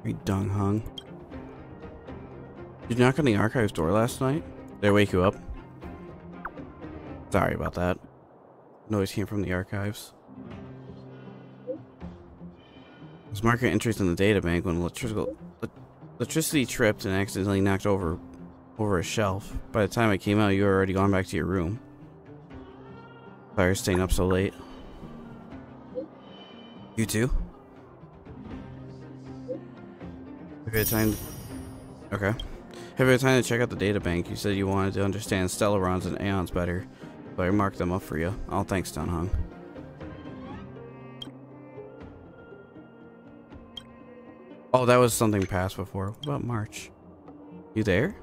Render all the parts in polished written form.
You dung hung. Did you knock on the archives door last night? Did I wake you up? Sorry about that. Noise came from the archives. I was marking entries in the databank when electricity tripped and accidentally knocked over a shelf. By the time I came out, you were already gone back to your room. Sorry for staying up so late. You too? Have you had time? Okay. Have you had time to check out the databank? You said you wanted to understand Stellarons and Aeons better, so I marked them up for you. Oh, thanks, Dunhung. Oh, that was something past before. What about March? You there?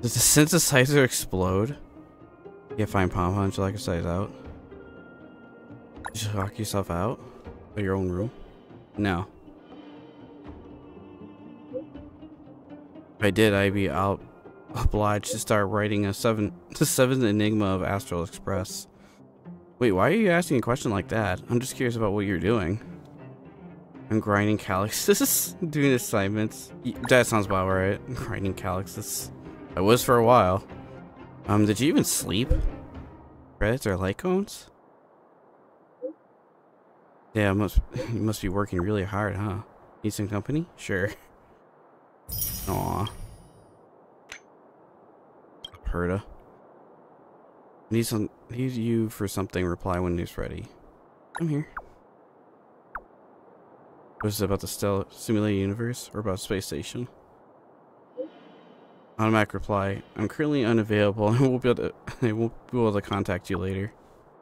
Does the synthesizer explode? Yeah, fine, Pom Punch, like I said, out. Did you lock yourself out of your own room? No. If I did, I'd be obliged to start writing the seventh enigma of Astral Express. Wait, why are you asking a question like that? I'm just curious about what you're doing. I'm grinding calyxes, doing assignments. That sounds about right. Grinding calyxes. I was for a while. Did you even sleep? Credits or light cones? Yeah, you must be working really hard, huh? Need some company? Sure. Aw. Perda. Need you for something, reply when news ready. I'm here. Was it about the simulated universe or about space station? Automatic reply. I'm currently unavailable and won't be able to contact you later.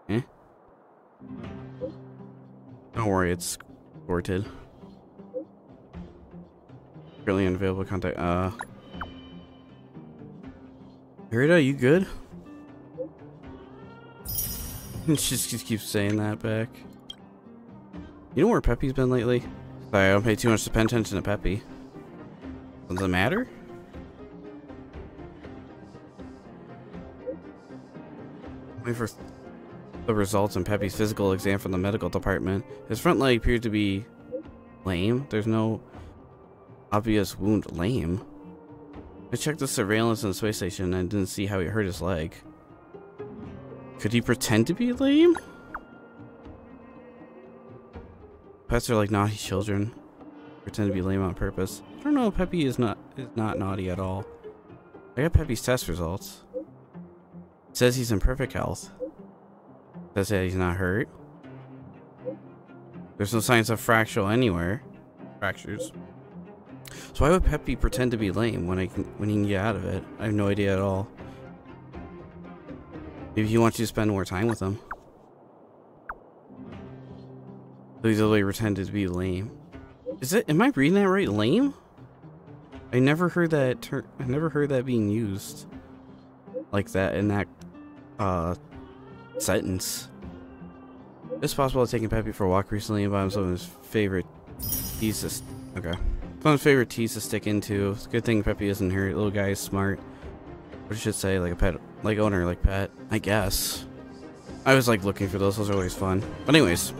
Eh? Don't worry, it's sorted. Currently unavailable contact. Rita, you good? She just keeps saying that back. You know where Peppy's been lately? Sorry, I don't pay too much attention to Peppy. Does it matter? Wait for the results in Peppy's physical exam from the medical department. His front leg appeared to be lame. There's no obvious wound. Lame? I checked the surveillance in the space station and didn't see how he hurt his leg. Could he pretend to be lame? Pets are like naughty children. Pretend to be lame on purpose. I don't know, Peppy is not naughty at all. I got Peppy's test results. It says he's in perfect health. It says that he's not hurt. There's no signs of fracture anywhere. Fractures. So why would Peppy pretend to be lame when he can get out of it? I have no idea at all. Maybe he wants you to spend more time with him. So he's literally pretended to be lame. Is it? Am I reading that right? Lame? I never heard that I never heard that being used like that in that sentence. It's possible I've taken Peppy for a walk recently and bought him some of his favorite teas to some of his favorite teas to stick into. It's a good thing Peppy isn't hurt. Little guy is smart. What I should say, like a pet, like owner, like pet. I guess. I was like looking for those. Those are always fun. But anyways,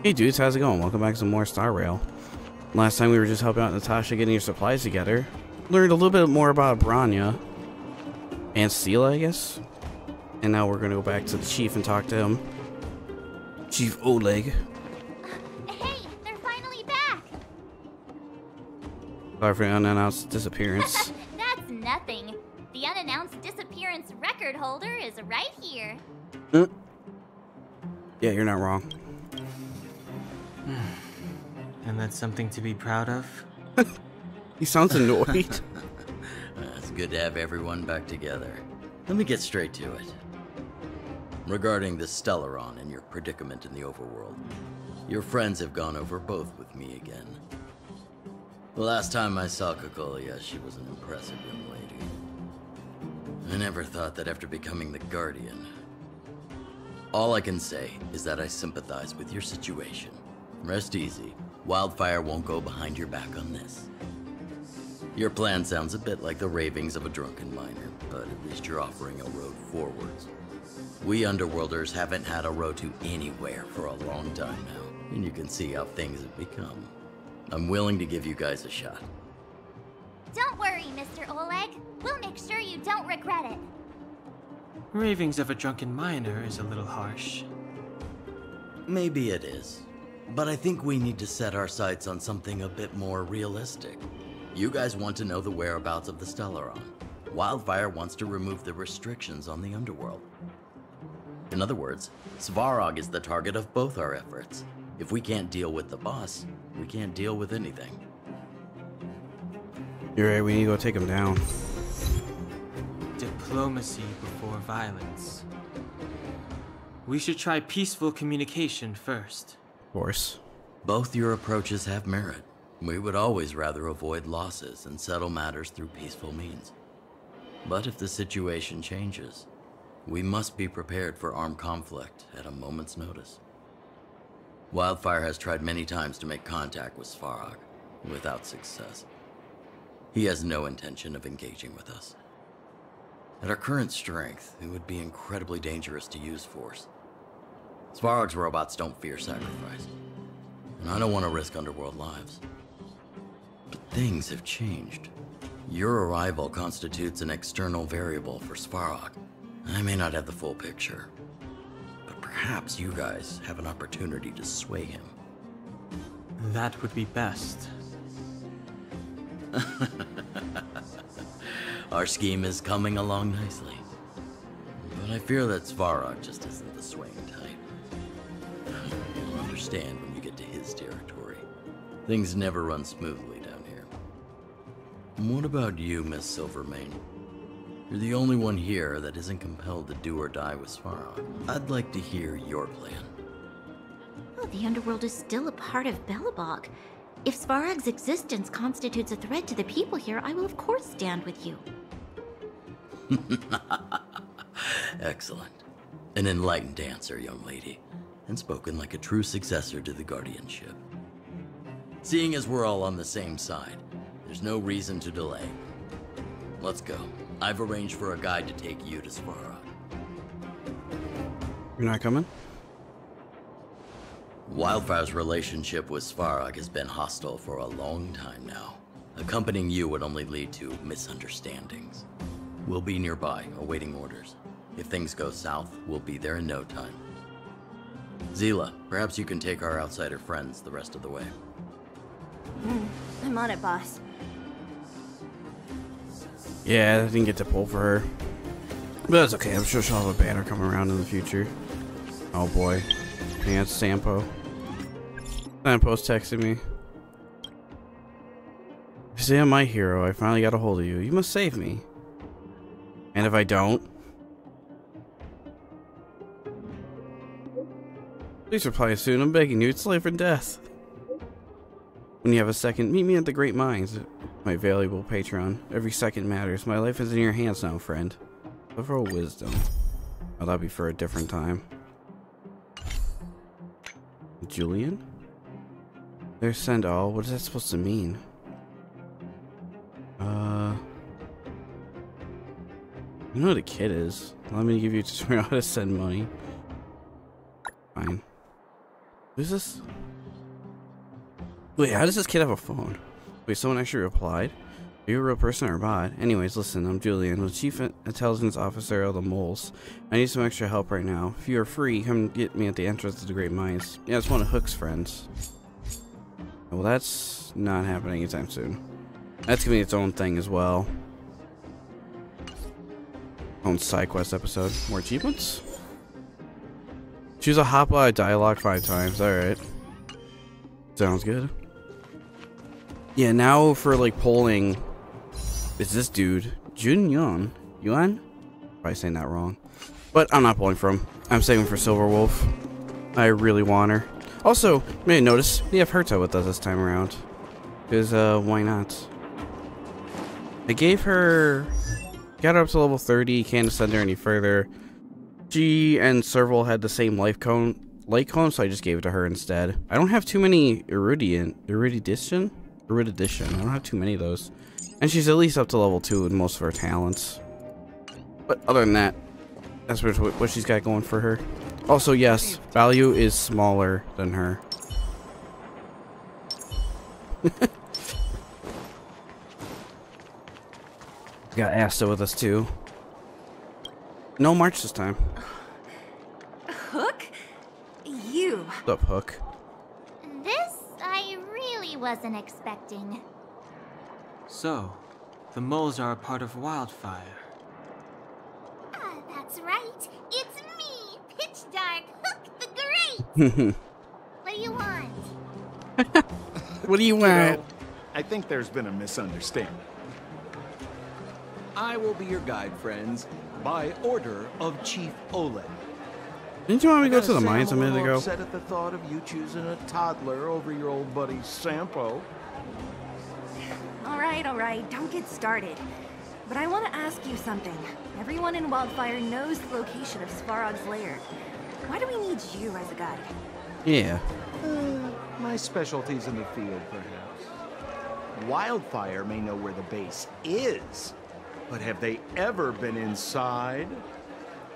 hey dudes, how's it going? Welcome back to some more Star Rail. Last time we were just helping out Natasha getting your supplies together. Learned a little bit more about Branya and Sela, I guess. And now we're gonna go back to the chief and talk to him. Chief Oleg. Hey, they're finally back. Sorry for the unannounced disappearance. That's nothing. The unannounced disappearance record holder is right here. Yeah, you're not wrong. And that's something to be proud of? He sounds annoyed. It's good to have everyone back together. Let me get straight to it. Regarding the Stellaron and your predicament in the overworld, your friends have gone over both with me again. The last time I saw Kokolia, she was an impressive young lady. I never thought that after becoming the Guardian. All I can say is that I sympathize with your situation. Rest easy. Wildfire won't go behind your back on this. Your plan sounds a bit like the ravings of a drunken miner, but at least you're offering a road forwards. We Underworlders haven't had a road to anywhere for a long time now, and you can see how things have become. I'm willing to give you guys a shot. Don't worry, Mr. Oleg. We'll make sure you don't regret it. Ravings of a drunken miner is a little harsh. Maybe it is. But I think we need to set our sights on something a bit more realistic. You guys want to know the whereabouts of the Stellaron. Wildfire wants to remove the restrictions on the underworld. In other words, Svarog is the target of both our efforts. If we can't deal with the boss, we can't deal with anything. You're right, we need to go take him down. Diplomacy before violence. We should try peaceful communication first. Of course. Both your approaches have merit. We would always rather avoid losses and settle matters through peaceful means. But if the situation changes, we must be prepared for armed conflict at a moment's notice. Wildfire has tried many times to make contact with Svarog, without success. He has no intention of engaging with us. At our current strength, it would be incredibly dangerous to use force. Svarog's robots don't fear sacrifice, and I don't want to risk underworld lives. But things have changed. Your arrival constitutes an external variable for Svarog. I may not have the full picture, but perhaps you guys have an opportunity to sway him. That would be best. Our scheme is coming along nicely, but I fear that Svarog just isn't the swaying type. You'll understand when you get to his territory. Things never run smoothly down here. And what about you, Miss Silvermane? You're the only one here that isn't compelled to do or die with Svarog. I'd like to hear your plan. Oh, the underworld is still a part of Belobog. If Svarog's existence constitutes a threat to the people here, I will of course stand with you. Excellent. An enlightened answer, young lady, and spoken like a true successor to the guardianship. Seeing as we're all on the same side, there's no reason to delay. Let's go. I've arranged for a guide to take you to Svarog. You're not coming? Wildfire's relationship with Svarog has been hostile for a long time now. Accompanying you would only lead to misunderstandings. We'll be nearby, awaiting orders. If things go south, we'll be there in no time. Zila, perhaps you can take our outsider friends the rest of the way. I'm on it, boss. Yeah, I didn't get to pull for her. But that's okay, I'm sure she'll have a banner coming around in the future. Oh boy. Yeah, it's Sampo. Sampo's texting me. You say I'm my hero, I finally got a hold of you. You must save me. And if I don't? Please reply soon, I'm begging you, it's life or death. When you have a second, meet me at the Great Mines, my valuable patron. Every second matters. My life is in your hands now, friend. Overall wisdom. Oh, that'll be for a different time. Julian? There's send all. What is that supposed to mean? You know who the kid is. Allow me to give you a tutorial how to send money. Fine. Who's this? Wait, how does this kid have a phone? Wait, someone actually replied? Are you a real person or a bot? Anyways, listen, I'm Julian, the Chief Intelligence Officer of the Moles. I need some extra help right now. If you are free, come get me at the entrance to the Great Mines. Yeah, it's one of Hook's friends. Well, that's not happening anytime soon. That's gonna be its own thing as well. Own side quest episode. More achievements? Choose a hotbar dialogue 5 times. Alright. Sounds good. Yeah, now for like polling, it's this dude, Yuan? Probably saying that wrong. But I'm not pulling for him. I'm saving for Silverwolf. I really want her. Also, you may notice we have Herta with us this time around. Because, why not? I gave her... Got her up to level 30, can't ascend her any further. She and Serval had the same light cone, so I just gave it to her instead. I don't have too many erudition. I don't have too many of those. And she's at least up to level 2 in most of her talents. But other than that, that's what she's got going for her. Also, yes, value is smaller than her. Got Asta with us too. No March this time. Hook? You. What's up, Hook? This I really wasn't expecting. So, the moles are a part of Wildfire. That's right. It's me, Pitch Dark Hook the Great. What do you want? What do you want? I think there's been a misunderstanding. I will be your guide, friends, by order of Chief Oled. Didn't you want me to go I to the gotta say, mines a I'm minute little ago? upset at the thought of you choosing a toddler over your old buddy Sampo. All right, don't get started. But I want to ask you something. Everyone in Wildfire knows the location of Svarog's lair. Why do we need you as a guide? Yeah. My specialty's in the field, perhaps. Wildfire may know where the base is, but have they ever been inside?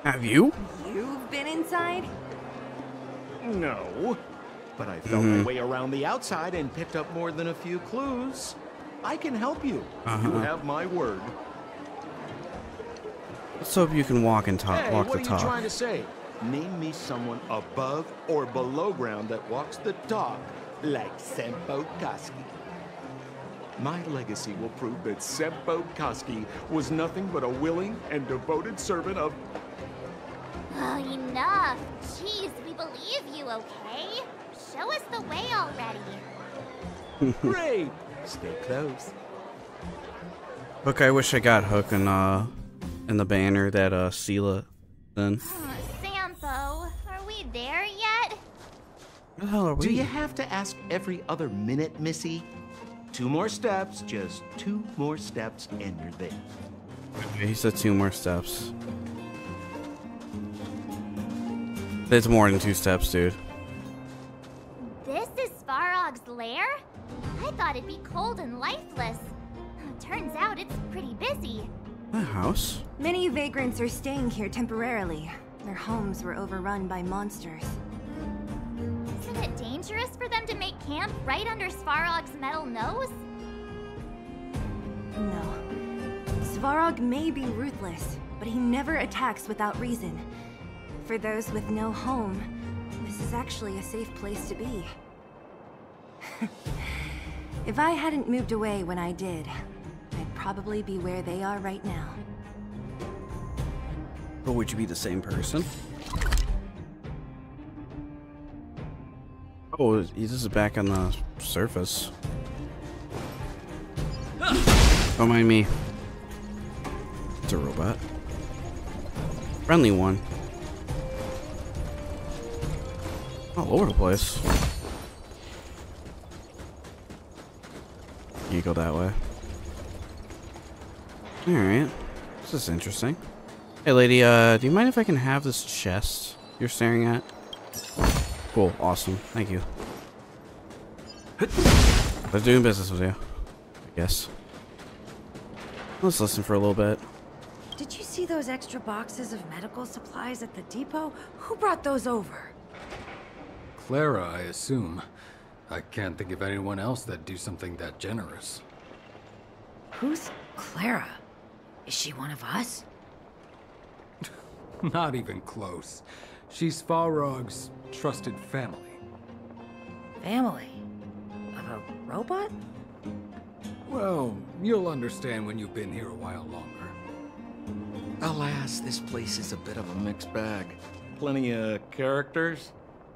Have you? You've been inside? No. But I felt my way around the outside and picked up more than a few clues. I can help you. You have my word. Let's hope you can walk and talk. Hey, Walk what the are you talk. trying to say? Name me someone above or below ground that walks the talk like Sempo Koski. My legacy will prove that Sempo Koski was nothing but a willing and devoted servant of... Oh, enough. Jeez, we believe you, okay? Show us the way already. Great! Stay close. Hook, I wish I got Hook in the banner that Sela then. Sampo, are we there yet? Where the hell are we? Do you have to ask every other minute, Missy? 2 more steps, just 2 more steps, and you're there. Okay, he said 2 more steps. It's more than 2 steps, dude. This is Svarog's lair? I thought it'd be cold and lifeless. Turns out it's pretty busy. A house? Many vagrants are staying here temporarily. Their homes were overrun by monsters. Isn't it dangerous for them to make camp right under Svarog's metal nose? No. Svarog may be ruthless, but he never attacks without reason. For those with no home, this is actually a safe place to be. If I hadn't moved away when I did, I'd probably be where they are right now. But would you be the same person? Oh, this is back on the surface. Don't mind me. It's a robot. Friendly one. All over the place. You go that way. Alright. This is interesting. Hey lady, do you mind if I can have this chest you're staring at? Cool, awesome. Thank you. I was doing business with you, I guess. Let's listen for a little bit. Did you see those extra boxes of medical supplies at the depot? Who brought those over? Clara, I assume. I can't think of anyone else that'd do something that generous. Who's Clara? Is she one of us? Not even close. She's Svarog's trusted family. Family? Of a robot? Well, you'll understand when you've been here a while longer. Alas, this place is a bit of a mixed bag. Plenty of characters.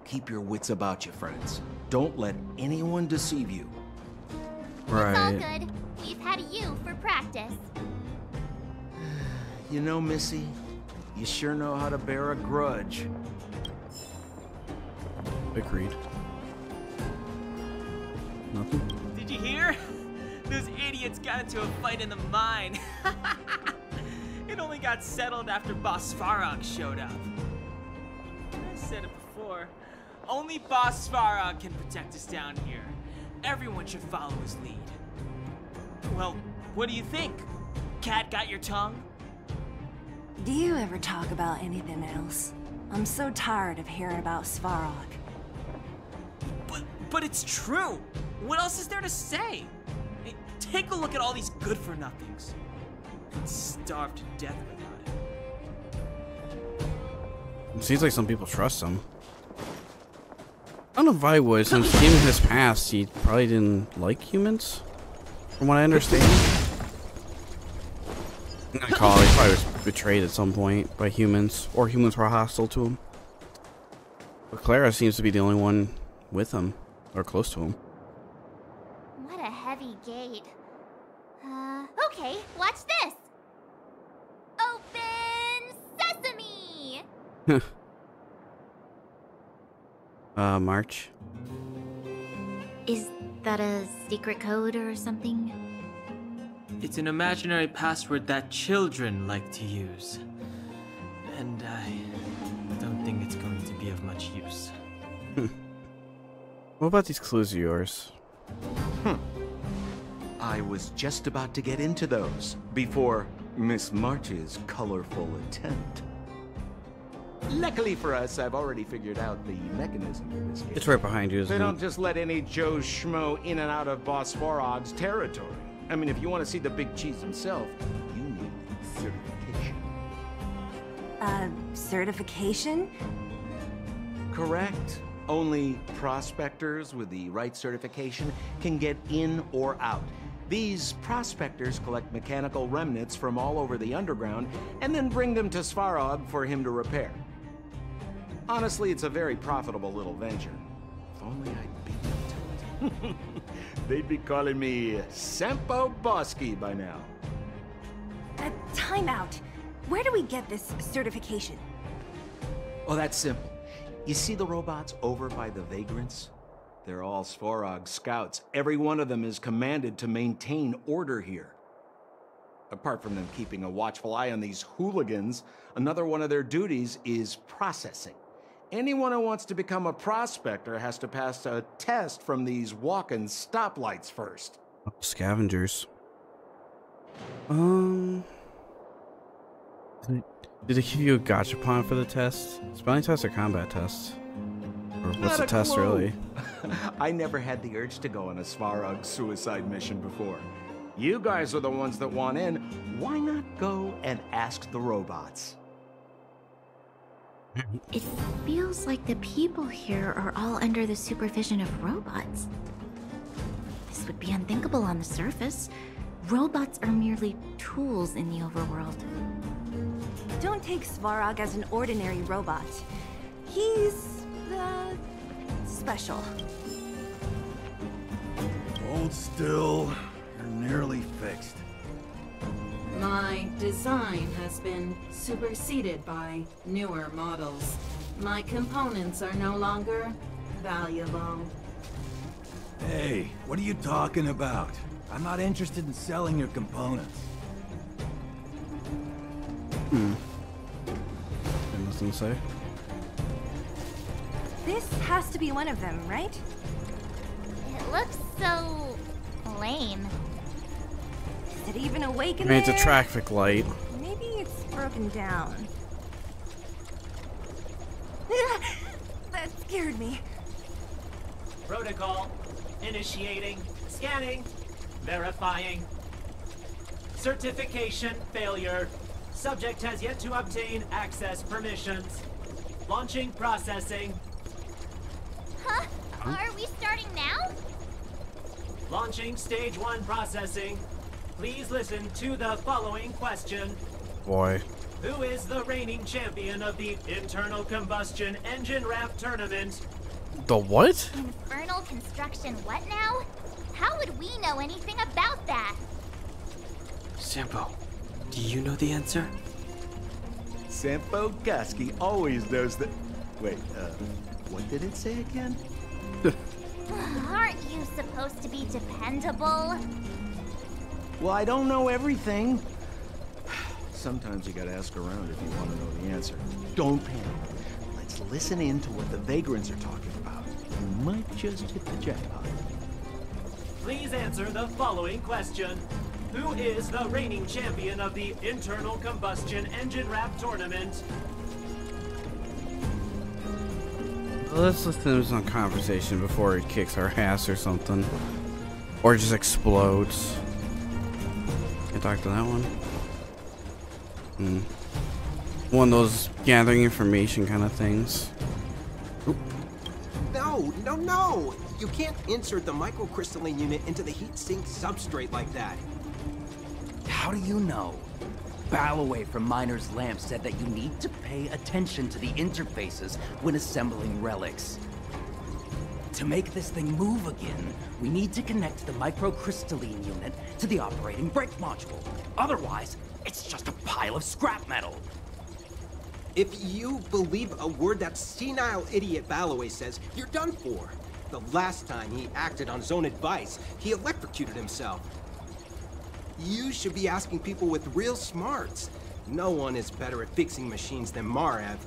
Keep your wits about you, friends. Don't let anyone deceive you. It's all Right. good. We've had you for practice. You know, Missy, you sure know how to bear a grudge. Agreed. Nothing? Did you hear? Those idiots got into a fight in the mine. It only got settled after Boss Svarog showed up. I said it before. Only Boss Svarog can protect us down here. Everyone should follow his lead. Well, what do you think? Cat got your tongue? Do you ever talk about anything else? I'm so tired of hearing about Svarog. But it's true. What else is there to say? Hey, take a look at all these good-for-nothings. And starve to death without it. It seems like some people trust him. I don't know if I would, since in his past, he probably didn't like humans, from what I understand. I'm gonna call it, he probably was betrayed at some point by humans, or humans were hostile to him. But Clara seems to be the only one with him, or close to him. What a heavy gate. Okay, watch this. Open sesame! March. Is that a secret code or something? It's an imaginary password that children like to use. And I don't think it's going to be of much use. What about these clues of yours? I was just about to get into those before Miss March's colorful attempt. Luckily for us, I've already figured out the mechanism for this game. It's right behind you, isn't They it? don't just let any Joe Schmo in and out of Boss Svarog's territory. I mean, if you want to see the big cheese himself, you need certification. Certification? Correct. Only prospectors with the right certification can get in or out. These prospectors collect mechanical remnants from all over the underground and then bring them to Svarog for him to repair. Honestly, it's a very profitable little venture. If only I'd beat them to it. They'd be calling me Sempo Bosky by now. Time out. Where do we get this certification? Oh, that's simple. You see the robots over by the vagrants? They're all Svarog scouts. Every one of them is commanded to maintain order here. Apart from them keeping a watchful eye on these hooligans, another one of their duties is processing. Anyone who wants to become a prospector has to pass a test from these walking stoplights first. Scavengers. Did it give you a gachapon for the test? Spelling test or combat test? Or what's the test, really? I never had the urge to go on a Svarog suicide mission before. You guys are the ones that want in. Why not go and ask the robots? It feels like the people here are all under the supervision of robots. This would be unthinkable on the surface. Robots are merely tools in the overworld. Don't take Svarog as an ordinary robot. He's, special. Hold still. You're nearly fixed. My design has been superseded by newer models. My components are no longer valuable. Hey, what are you talking about? I'm not interested in selling your components. Nothing to say. This has to be one of them, right? It looks so lame. Is it even awake in I mean, it's a there? traffic light. Maybe it's broken down. That scared me. Protocol. Initiating. Scanning. Verifying. Certification failure. Subject has yet to obtain access permissions. Launching processing. Huh? Are we starting now? Launching stage 1 processing. Please listen to the following question. Boy. Who is the reigning champion of the Internal Combustion Engine Wrap Tournament? The what? Infernal construction what now? How would we know anything about that? Sampo, do you know the answer? Sempo Bosky always knows that. Wait, what did it say again? Aren't you supposed to be dependable? Well, I don't know everything. Sometimes you gotta ask around if you want to know the answer. Don't panic. Let's listen in to what the vagrants are talking about. You might just hit the jackpot. Please answer the following question. Who is the reigning champion of the Internal Combustion Engine Wrap Tournament? Let's listen to some conversation before it kicks our ass or something. Or just explodes. Can I talk to that one? One of those gathering information kind of things. Oop. No! You can't insert the microcrystalline unit into the heatsink substrate like that. How do you know? Balloway from Miner's Lamp said that you need to pay attention to the interfaces when assembling relics. To make this thing move again, we need to connect the microcrystalline unit to the operating brake module. Otherwise, it's just a pile of scrap metal. If you believe a word that senile idiot Balloway says, you're done for. The last time he acted on his own advice, he electrocuted himself. You should be asking people with real smarts. No one is better at fixing machines than Marev.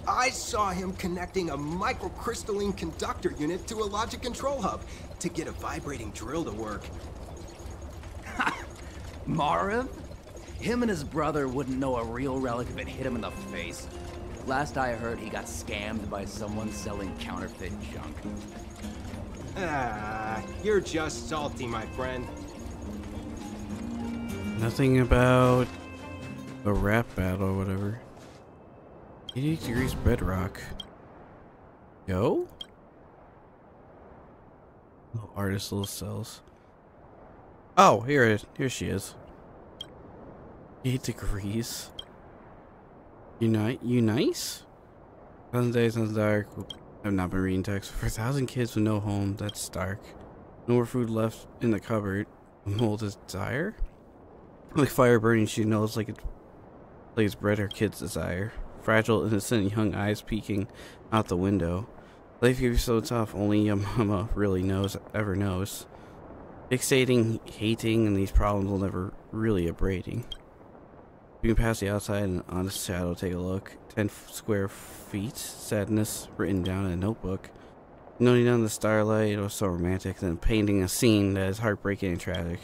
I saw him connecting a microcrystalline conductor unit to a logic control hub to get a vibrating drill to work. Marev? Him and his brother wouldn't know a real relic if it hit him in the face. Last I heard, he got scammed by someone selling counterfeit junk. Ah, you're just salty, my friend. Nothing about a rap battle or whatever. 88 degrees bedrock. Yo? Little artist, little cells. Oh, here she is. 8 degrees. You nice? 1,000 days in the dark. I've not been reading text. For 1,000 kids with no home, that's dark. No more food left in the cupboard. Mold is dire? Like fire burning, she knows like it's bred her kid's desire. Fragile, innocent young eyes peeking out the window. Life can be so tough, only your mama really ever knows. Fixating, hating, and these problems will never really abrading. You can pass the outside and on the shadow, take a look. 10 square feet, sadness written down in a notebook. Noting down the starlight, it was so romantic, then painting a scene that is heartbreaking and tragic.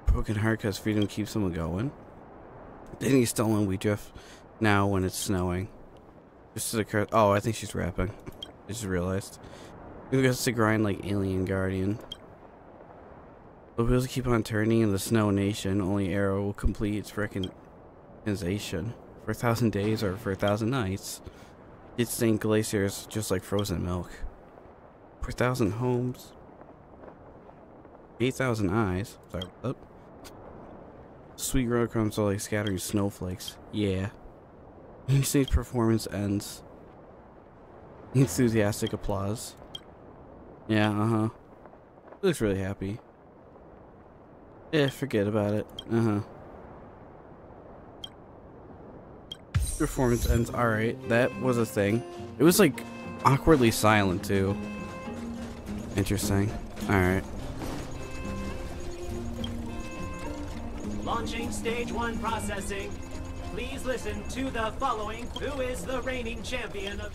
Broken heart because freedom keeps someone going. Then he's stolen, we drift now when it's snowing. Just to the oh, I think she's rapping. I just realized. Who gets to grind like Alien Guardian? The wheels keep on turning in the Snow Nation. Only Arrow will complete its recognition. For 1,000 days or for 1,000 nights. It's stained glaciers just like frozen milk. For 1,000 homes. 8,000 eyes. Sorry about that. Sweet road crumbs are like scattering snowflakes. Yeah. Each performance ends. Enthusiastic applause. Yeah, Looks really happy. Yeah, forget about it. Performance ends. Alright, that was a thing. It was like awkwardly silent too. Interesting. Alright. Launching stage 1 processing. Please listen to the following. Who is the reigning champion of...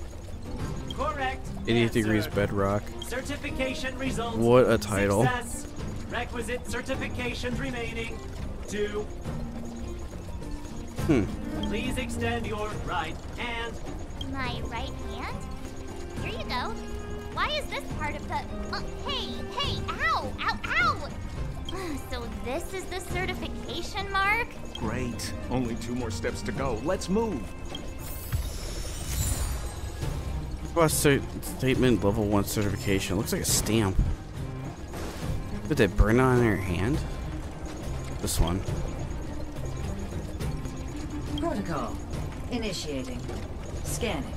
Correct. 88 degrees bedrock. Certification results. What a title. Success. Requisite certifications remaining. 2. Please extend your right hand. My right hand? Here you go. Why is this part of the... hey, ow, ow, ow! So this is the certification mark? Great. Only 2 more steps to go. Let's move. Statement level 1 certification. Looks like a stamp. Did they burn on their hand? This one. Protocol. Initiating. Scanning.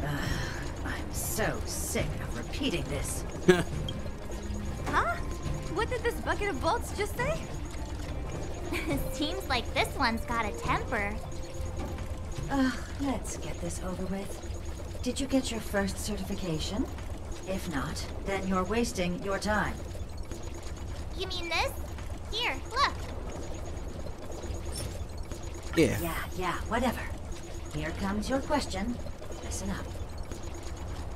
I'm so sick of repeating this. Huh? What did this bucket of bolts just say? Seems like this one's got a temper. Let's get this over with. Did you get your first certification? If not, then you're wasting your time. You mean this? Here, look. Yeah, whatever. Here comes your question. Listen up.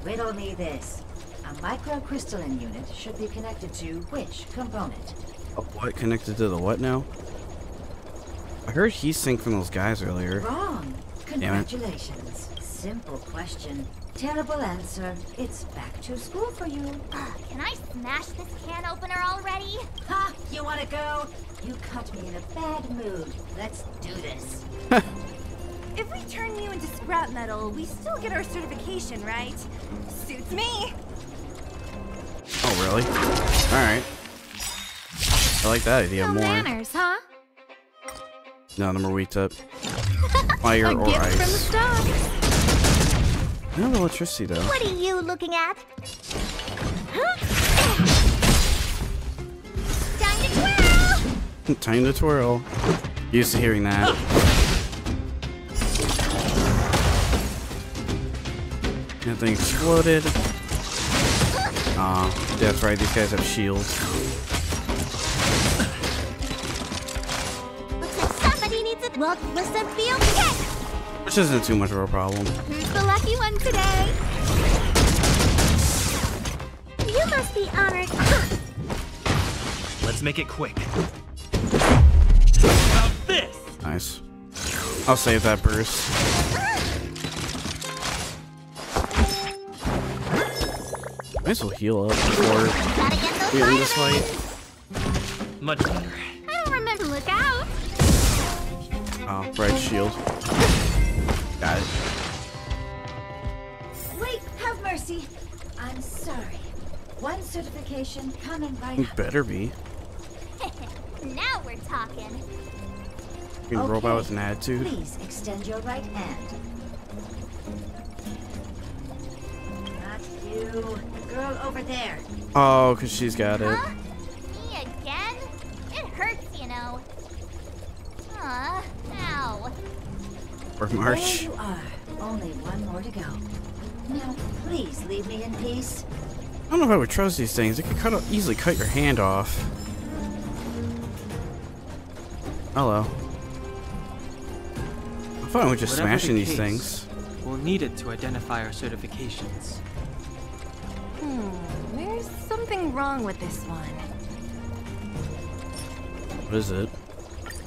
Riddle me this. A microcrystalline unit should be connected to which component? Oh, what? Connected to the what now? I heard heat sink from those guys earlier. Wrong. Congratulations. Simple question. Terrible answer. It's back to school for you. Can I smash this can opener already? Ha! You wanna go? You caught me in a bad mood. Let's do this. If we turn you into scrap metal, we still get our certification, right? Suits me. Oh, really? Alright. I like that idea more. Manners, huh? No, no more wheat up. Fire or gift ice. from the stars. No electricity though. What are you looking at? Time to twirl! Time to twirl. Used to hearing that. That thing exploded. Aw, that's right, these guys have shields. Looks like somebody needs a look with some field kick! Which isn't too much of a problem. Who's the lucky one today? You must be honored. Let's make it quick. How about this? Nice. I'll save that, Bruce. Might as well heal up before we end this fight. Much better. I don't remember. Look out! Oh, right shield. Got it. Wait, have mercy. I'm sorry. One certification coming right You up. better be. Now we're talking. You can robot with an attitude. Please extend your right hand. Not you. The girl over there. Oh, because she's got it. Huh? Me again? It hurts, you know. Ow. Or March. There you are. Only one more to go. Now, please leave me in peace. I don't know if I would trust these things. It could easily cut your hand off. Hello. I'm fine with just Whatever smashing the these case, things. We'll need it to identify our certifications. There's something wrong with this one. What is it?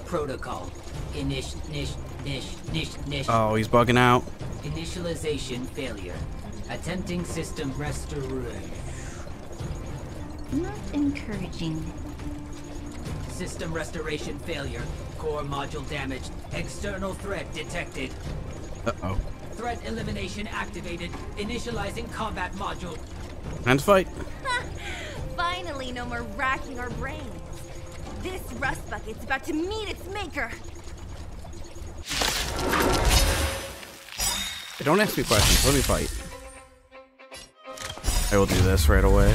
Protocol. Oh, he's bugging out. Initialization failure. Attempting system restoration. Not encouraging. System restoration failure. Core module damaged. External threat detected. Uh-oh. Threat elimination activated. Initializing combat module. Time to fight. Finally, no more racking our brains. This rust bucket's about to meet its maker. Hey, don't ask me questions. Let me fight. I will do this right away.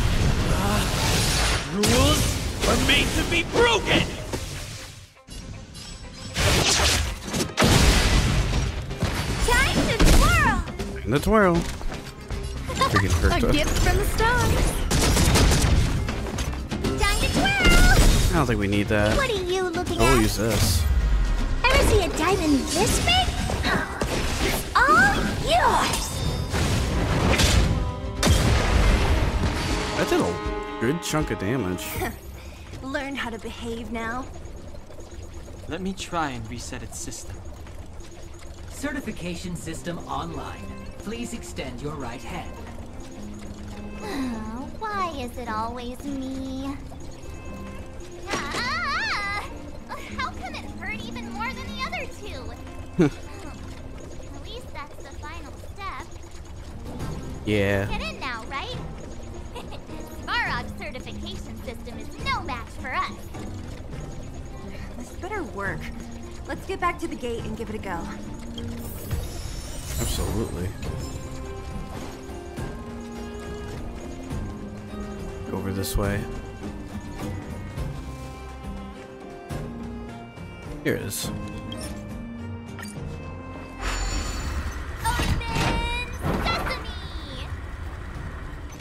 Rules are made to be broken! Time to twirl! In the twirl. Freaking hurt A us. gift from the stars. Time to twirl! I don't think we need that. What are you looking We'll at? use this. Ever see a diamond this big? It's all yours! That did a good chunk of damage. Learn how to behave now. Let me try and reset its system. Certification system online. Please extend your right hand. Why is it always me? How come it hurt even more than the other two? At least that's the final step. Yeah. Get in now, right? Svarog's certification system is no match for us. This better work. Let's get back to the gate and give it a go. Absolutely. Over this way. Here it is.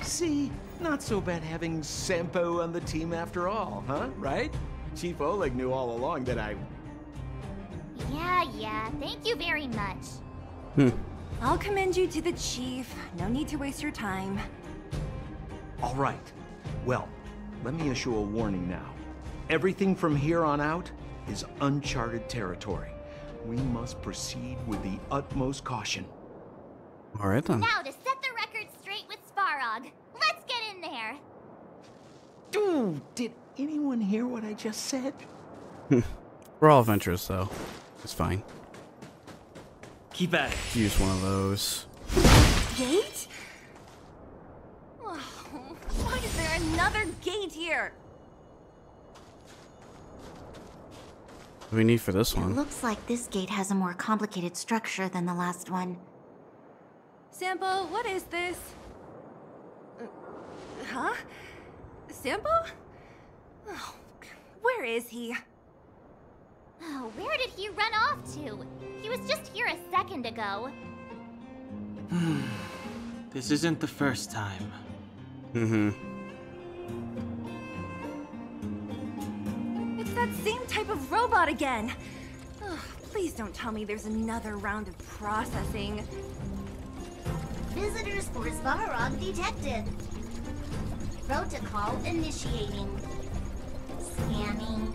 See? Not so bad having Sampo on the team after all, huh? Right? Chief Oleg knew all along that I... Yeah, thank you very much. I'll commend you to the chief. No need to waste your time. All right. Well, let me issue a warning now. Everything from here on out is uncharted territory. We must proceed with the utmost caution. All right then. Now to set the there. Dude, did anyone hear what I just said? We're all adventurous, though. It's fine. Keep at it. Use one of those. Gate? Oh, why is there another gate here? What do we need for this It one? looks like this gate has a more complicated structure than the last one. Sampo, what is this? Huh? Sampo? Oh, where is he? Oh, where did he run off to? He was just here a second ago. This isn't the first time. It's that same type of robot again. Oh, please don't tell me there's another round of processing. Visitors for Svarog detected. Protocol initiating. Scanning.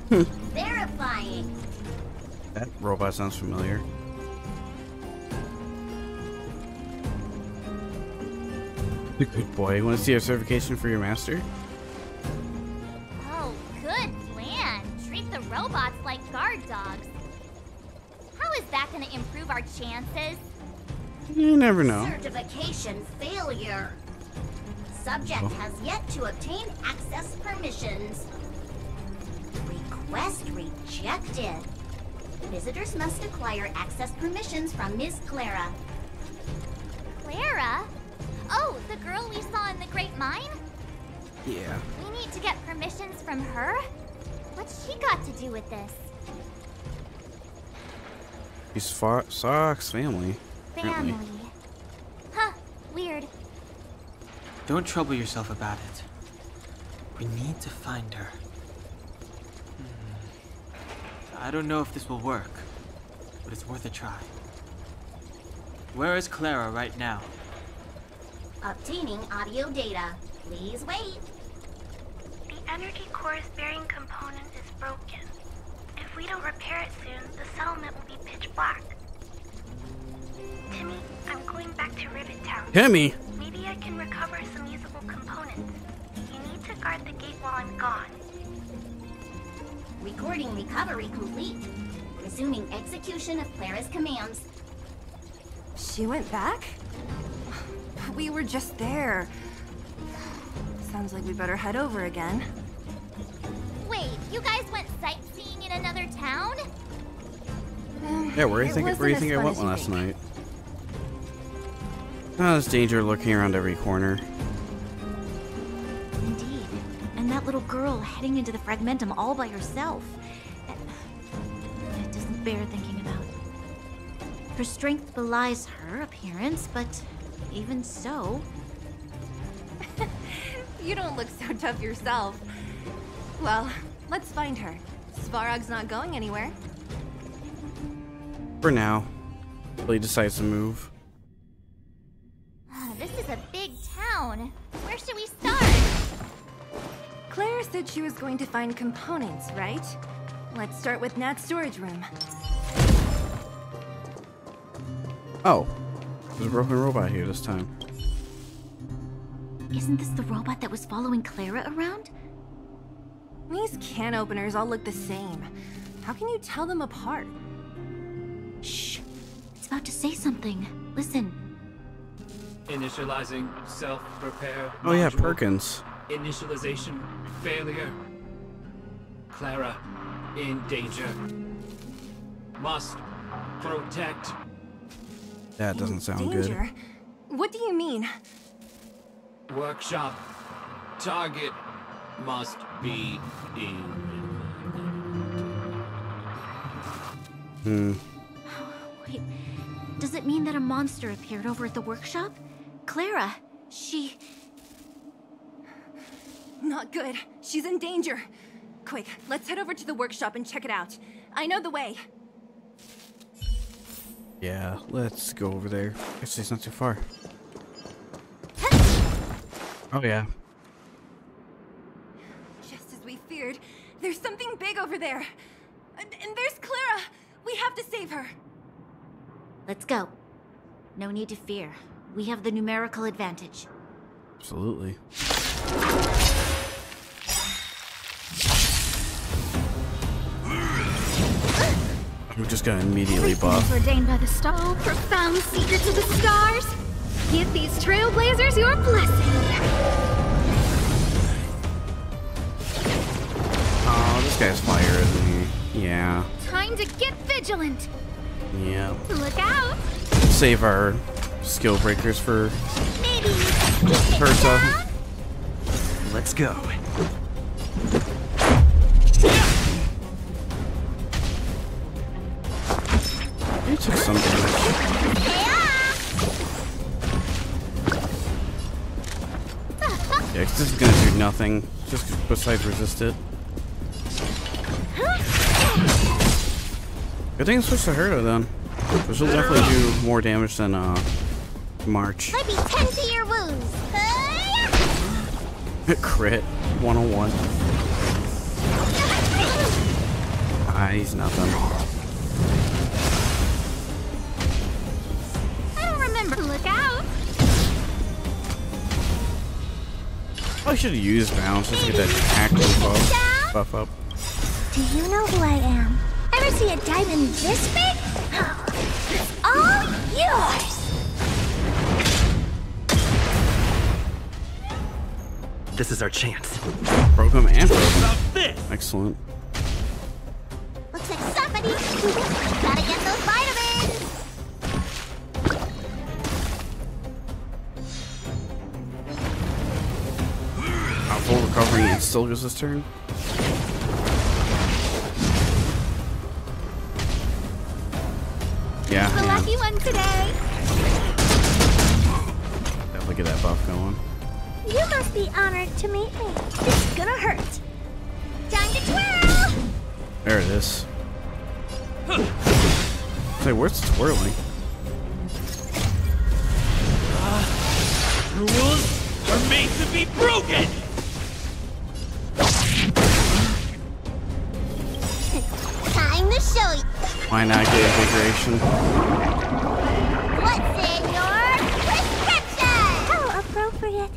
Verifying. That robot sounds familiar. Good boy. You want to see a certification for your master? Oh, good plan. Treat the robots like guard dogs. How is that gonna improve our chances? You never know. Certification failure. Subject has yet to obtain access permissions. Request rejected. Visitors must acquire access permissions from Ms. Clara. Clara? Oh, the girl we saw in the Great Mine? Yeah. We need to get permissions from her? What's she got to do with this? He's Svarog's family. Family. Huh, weird. Don't trouble yourself about it. We need to find her. I don't know if this will work, but it's worth a try. Where is Clara right now? Obtaining audio data. Please wait. The energy core's bearing component is broken. If we don't repair it soon, the settlement will be pitch black. Timmy, I'm going back to Rivet Town. Timmy? Maybe I can recover some usable components. You need to guard the gate while I'm gone. Recording recovery complete. Resuming execution of Clara's commands. She went back? We were just there. Sounds like we better head over again. Wait, you guys went sightseeing in another town? Yeah, where do you think I went last night? Oh, there's danger lurking around every corner. Indeed. And that little girl heading into the Fragmentum all by herself. It doesn't bear thinking about. Her strength belies her appearance, but even so... You don't look so tough yourself. Well, let's find her. Svarog's not going anywhere. For now. Till he decides to move. This is a big town. Where should we start? Clara said she was going to find components, right? Let's start with Nat's storage room. Oh. There's a broken robot here this time. Isn't this the robot that was following Clara around? These can openers all look the same. How can you tell them apart? Shh. It's about to say something. Listen. Initializing self-repair. Oh yeah, module. Perkins. Initialization failure. Clara in danger. Must protect. That doesn't sound Danger? What do you mean? Workshop. Target must be Wait. Does it mean that a monster appeared over at the workshop? Clara, she... Not good. She's in danger. Quick, let's head over to the workshop and check it out. I know the way. Yeah, let's go over there. Actually, it's not too far. Oh yeah. Just as we feared, there's something big over there. And there's Clara. We have to save her. Let's go. No need to fear. We have the numerical advantage. Absolutely. We just got immediately buff. Ordained by the star. Oh, profound secrets of the stars. Give these trailblazers your blessing. Oh, this guy's fire, isn't he? Yeah. Time to get vigilant. Yeah. Look out. Save our skill breakers for stuff. Let's go. He took some damage. Yeah, 'cause this is gonna do nothing, just besides resist it. Good thing I switched to her though, then. Because she'll definitely do more damage than March. Let me tend to your wounds. Crit 101. Ah, he's nothing. I don't remember. Look out. I should have used bounce just to get that active buff up. Do you know who I am? Ever see a diamond this big? It's all yours! This is our chance. Broke him and broke him. Excellent. Looks like somebody gotta get those vitamins! Full recovery and still goes this turn. Yeah. The lucky one today. Definitely get that buff going. You must be honored to meet me. It's gonna hurt. Time to twirl! There it is. Say, where's it twirling? The rules are made to be broken! Time to show you. Why not get invigoration? What's in your prescription? How appropriate.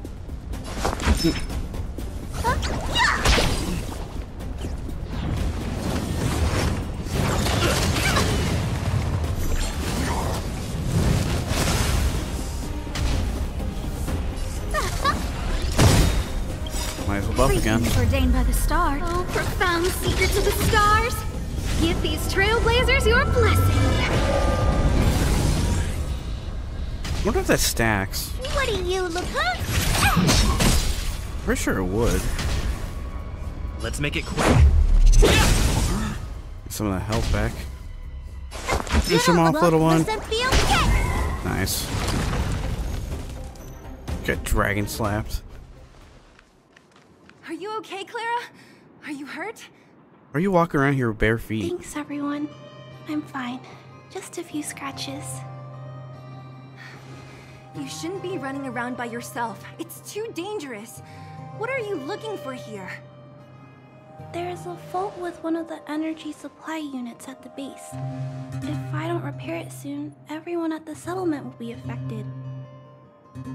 Might as well buff again. Ordained by the stars. Oh, profound secrets of the stars. Give these trailblazers your blessing. I wonder if that stacks. What do you look like? Pretty sure it would. Let's make it quick. Get some of that health back. Finish him off, little one. Nice. Get dragon slapped. Are you okay, Clara? Are you hurt? Are you walking around here with bare feet? Thanks, everyone. I'm fine. Just a few scratches. You shouldn't be running around by yourself. It's too dangerous. What are you looking for here? There's a fault with one of the energy supply units at the base. If I don't repair it soon, everyone at the settlement will be affected.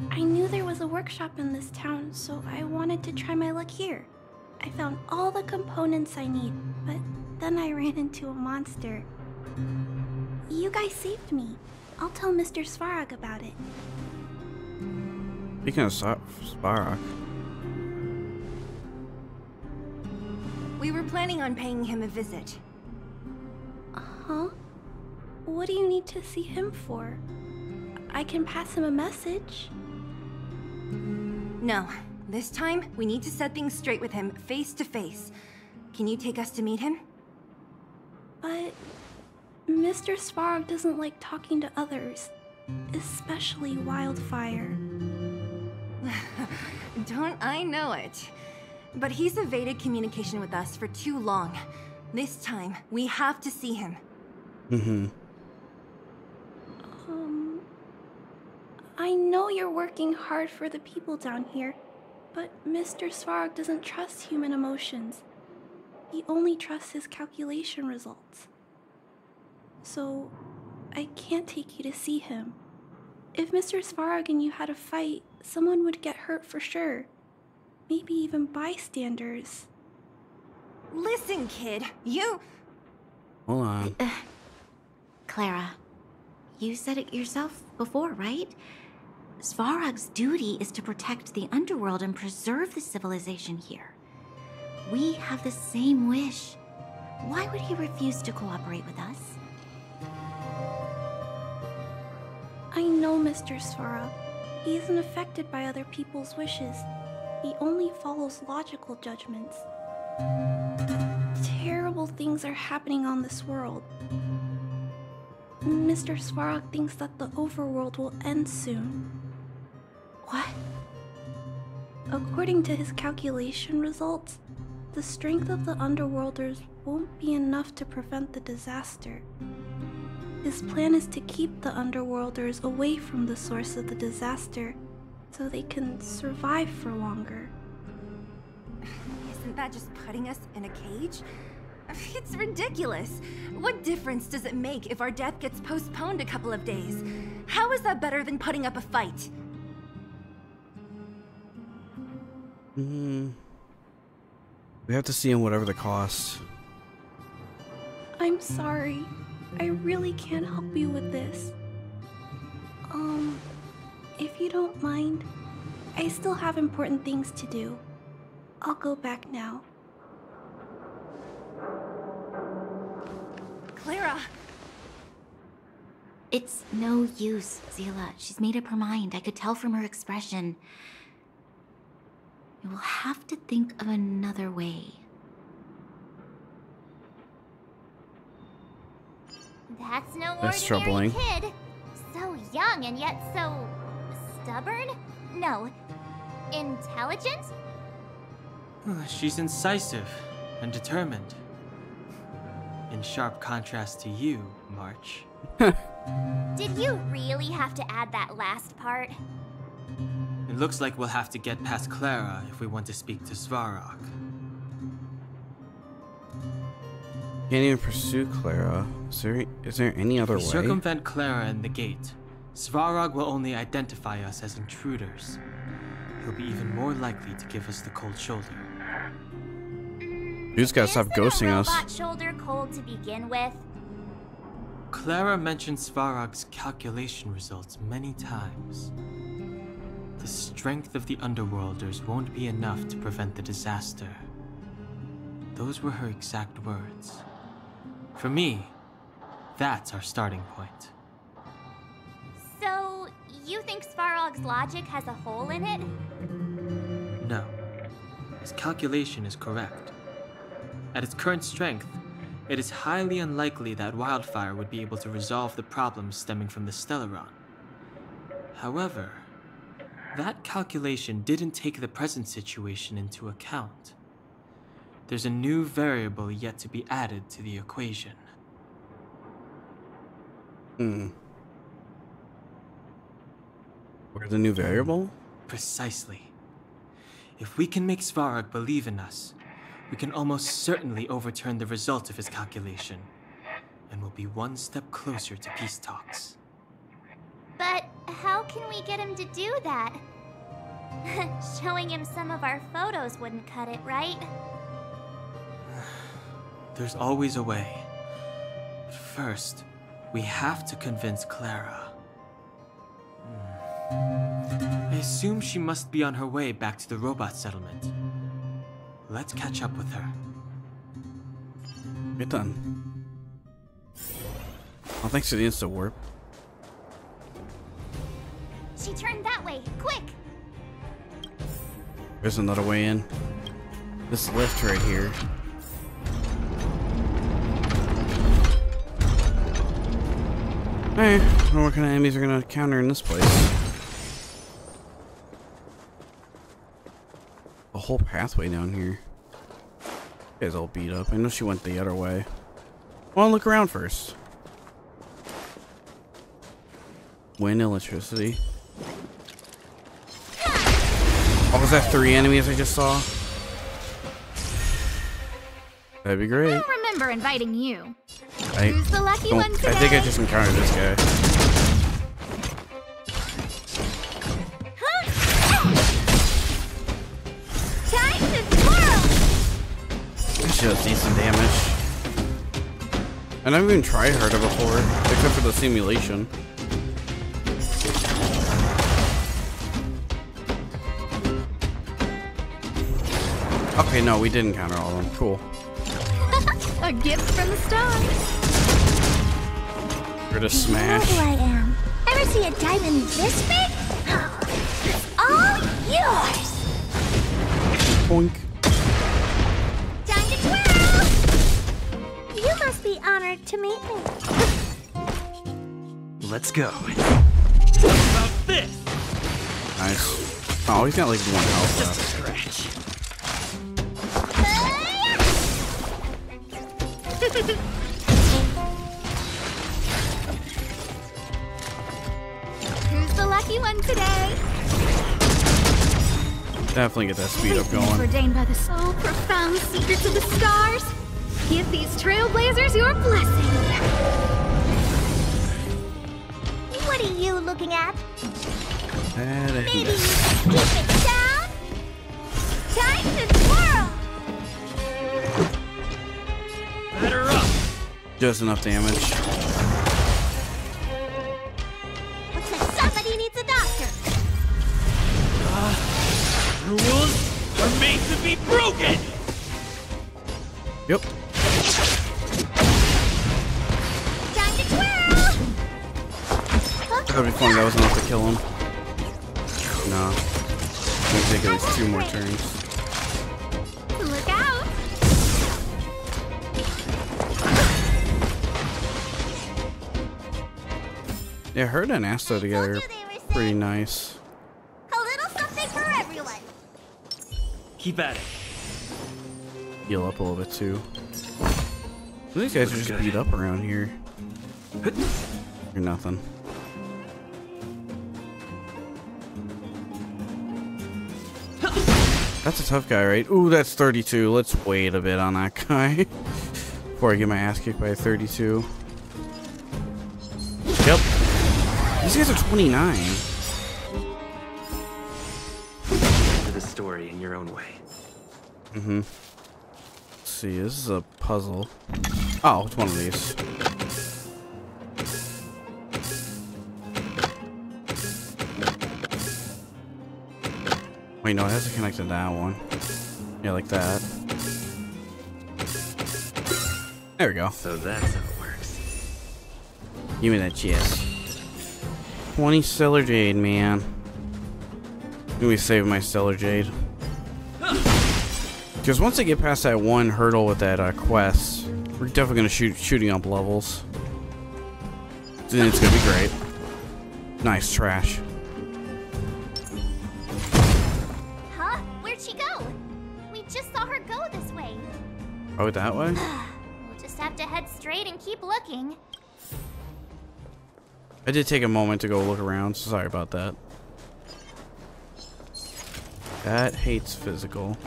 I knew there was a workshop in this town, so I wanted to try my luck here. I found all the components I need, but then I ran into a monster. You guys saved me. I'll tell Mr. Svarog about it. Speaking of Svarog. We were planning on paying him a visit. Huh? What do you need to see him for? I can pass him a message. No. This time, we need to set things straight with him face to face. Can you take us to meet him? But Mr. Svarog doesn't like talking to others, especially Wildfire. Don't I know it? But he's evaded communication with us for too long. This time, we have to see him. I know you're working hard for the people down here, but Mr. Svarog doesn't trust human emotions. He only trusts his calculation results. So, I can't take you to see him. If Mr. Svarog and you had a fight, someone would get hurt for sure. Maybe even bystanders. Listen, kid, you... Hold on. Clara, you said it yourself before, right? Svarog's duty is to protect the underworld and preserve the civilization here. We have the same wish. Why would he refuse to cooperate with us? I know Mr. Svarog. He isn't affected by other people's wishes. He only follows logical judgments. Terrible things are happening on this world. Mr. Svarog thinks that the overworld will end soon. What? According to his calculation results, the strength of the Underworlders won't be enough to prevent the disaster. His plan is to keep the Underworlders away from the source of the disaster so they can survive for longer. Isn't that just putting us in a cage? It's ridiculous. What difference does it make if our death gets postponed a couple of days? How is that better than putting up a fight? We have to see him whatever the cost. I'm sorry. I really can't help you with this. If you don't mind, I still have important things to do. I'll go back now. Clara! It's no use, Zila. She's made up her mind. I could tell from her expression. You will have to think of another way. That's no That's ordinary troubling. kid. So young and yet so stubborn? No, intelligent? She's incisive and determined. In sharp contrast to you, March. Did you really have to add that last part? It looks like we'll have to get past Clara if we want to speak to Svarog. Can't even pursue Clara. Is there any other way? If we circumvent Clara and the gate, Svarog will only identify us as intruders. He'll be even more likely to give us the cold shoulder. Dude's gotta stop ghosting us. Robot shoulder cold to begin with. Clara mentioned Svarog's calculation results many times. The strength of the Underworlders won't be enough to prevent the disaster. Those were her exact words. For me, that's our starting point. So, you think Svarog's logic has a hole in it? No. His calculation is correct. At its current strength, it is highly unlikely that Wildfire would be able to resolve the problems stemming from the Stellaron. However, that calculation didn't take the present situation into account. There's a new variable yet to be added to the equation. Where's the new variable? Precisely. If we can make Svarog believe in us, we can almost certainly overturn the result of his calculation, and we'll be one step closer to peace talks. But how can we get him to do that? Showing him some of our photos wouldn't cut it, right? There's always a way. But first, we have to convince Clara. I assume she must be on her way back to the robot settlement. Let's catch up with her. Get done. Oh, thanks to the insta-warp. She turned that way, quick! There's another way in. This lift right here. Hey, I wonder what kind of enemies are gonna encounter in this place. The whole pathway down here. You guys all beat up. I know she went the other way. Well, look around first. Wind, electricity. Oh, was that 3 enemies I just saw? That'd be great. I don't remember inviting you. I Who's the lucky one today? I think I just encountered this guy. Huh? actually does decent damage. I never even tried harder before, except for the simulation. Okay, no, we didn't counter all of them. Cool. A gift from the stars. We're gonna smash. You know who I am. Ever see a diamond this big? It's all yours. Boink. Time to twirl. You must be honored to meet me. Let's go. About this. Nice. Oh, he's got like 1 health Just a left. scratch. Who's the lucky one today? Definitely get that speed up going. Ordained by the so profound secrets of the stars. Give these trailblazers your blessing. What are you looking at? Outta Maybe here. keep it down. Time to twirl. Batter up. Just enough damage. Looks like somebody needs a doctor. Rules are made to be broken. Yep. Time to twirl. That'd be funny. That was enough to kill him. No. It's gonna take at least 2 more turns. Look out. Yeah, her and Asta together are pretty nice. A little something for everyone. Keep at it. Heal up a little bit too. These guys are just beat up around here. You're nothing. That's a tough guy, right? Ooh, that's 32. Let's wait a bit on that guy before I get my ass kicked by 32. Yep. These guys are 29. To the story in your own way. Mm-hmm. Let's see, this is a puzzle. Oh, it's one of these. Wait, no, it has to connect to that one. Yeah, like that. There we go. So that's how it works. Give me that chest. 20 Stellar Jade, man. I'm gonna be saving my Stellar Jade. Because once I get past that one hurdle with that quest, we're definitely gonna shooting up levels. Then it's gonna be great. Nice trash. Huh? Where'd she go? We just saw her go this way. Oh, that way? We'll just have to head straight and keep looking. I did take a moment to go look around, so sorry about that. That hates physical.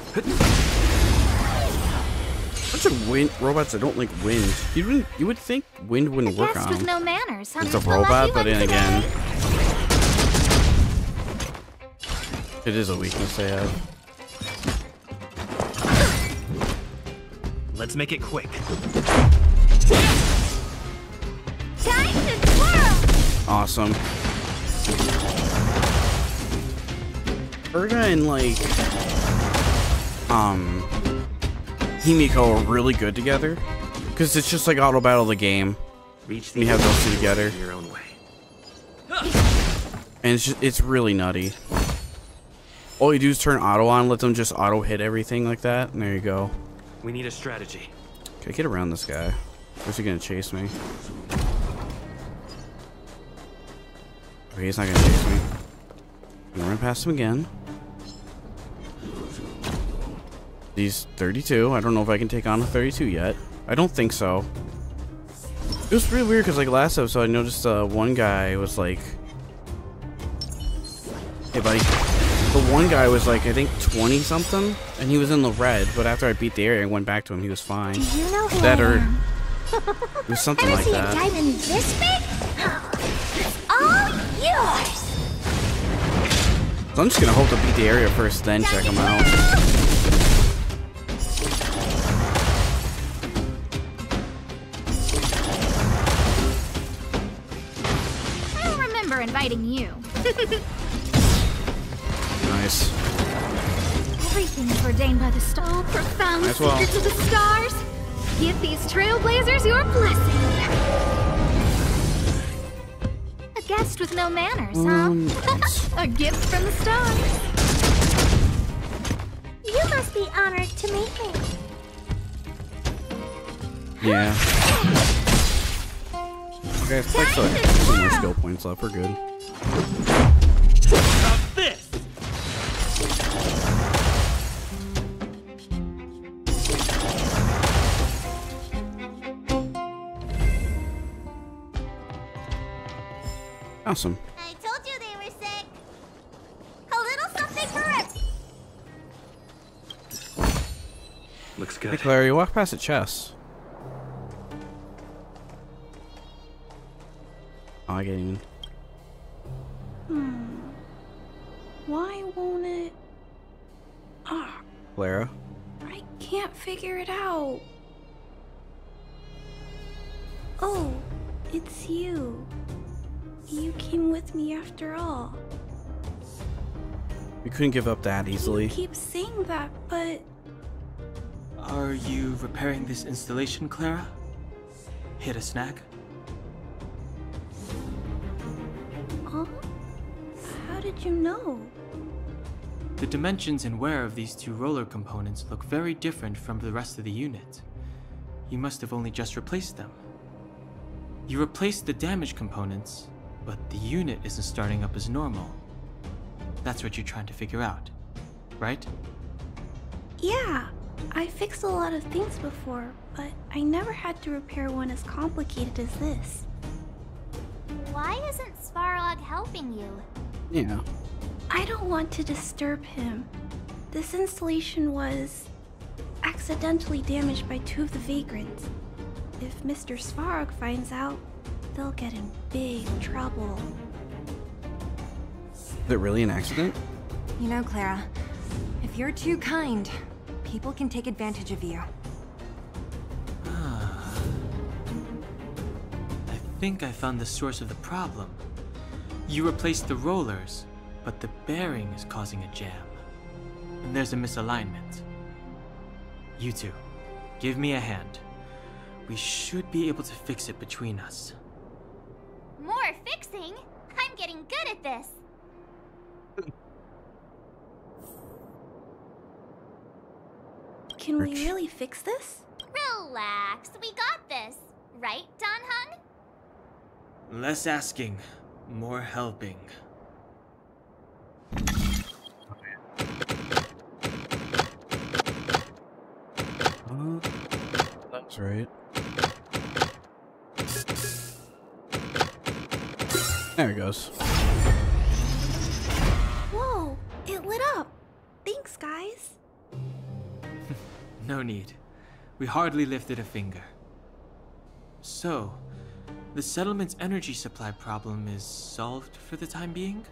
Bunch of wind robots that don't like wind. You would think wind wouldn't work Guest on with them. no manners, huh? It's a The robot, lucky but one then again, today. it is a weakness they have. Let's make it quick. Time to twirl. Awesome. Erda and like Himiko are really good together because it's just like auto battle the game. Reach And you have those two together, your own way. and it's really nutty. All you do is turn auto on, let them just auto hit everything like that, and there you go. We need a strategy. Okay, get around this guy. Or is he gonna chase me? Okay, he's not gonna chase me. I'm gonna run past him again. He's 32. I don't know if I can take on a 32 yet. I don't think so. It was really weird because like last episode I noticed one guy was like, hey buddy. The one guy was like I think 20 something and he was in the red, but after I beat the area and went back to him he was fine. Do you know who That I or am? it was something Ever like see that. a diamond this big? It's all yours. So I'm just gonna hope to beat the area first, then check them out. inviting you. Nice. Everything is ordained by the star. Profound As well. secrets of the stars. Give these trailblazers your blessing. A guest with no manners, huh? A gift from the stars. You must be honored to meet me. Yeah. Okay, it's like some more skill points left. We're good. This. Awesome. I told you they were sick. A little something for it. Looks good. Hey Claire, you walk past a chest. Oh, I can't even. Why won't it? Ah, Clara. I can't figure it out. Oh, it's you. You came with me after all. You couldn't give up that easily. You keep saying that, but... Are you repairing this installation, Clara? Hit a snack? Huh? How did you know? The dimensions and wear of these two roller components look very different from the rest of the unit. You must have only just replaced them. You replaced the damaged components, but the unit isn't starting up as normal. That's what you're trying to figure out, right? Yeah, I fixed a lot of things before, but I never had to repair one as complicated as this. Why isn't Svarog helping you? Yeah. I don't want to disturb him. This installation was accidentally damaged by two of the vagrants. If Mr. Svarog finds out, they'll get in big trouble. Is it really an accident? You know, Clara, if you're too kind, people can take advantage of you. I think I found the source of the problem. You replaced the rollers, but the bearing is causing a jam. And there's a misalignment. You two, give me a hand. We should be able to fix it between us. More fixing? I'm getting good at this. Can we really fix this? Relax, we got this. Right, Don Hung? Less asking, more helping. That's right. There it goes. Whoa, it lit up. Thanks, guys. No need. We hardly lifted a finger. So, the settlement's energy supply problem is solved for the time being?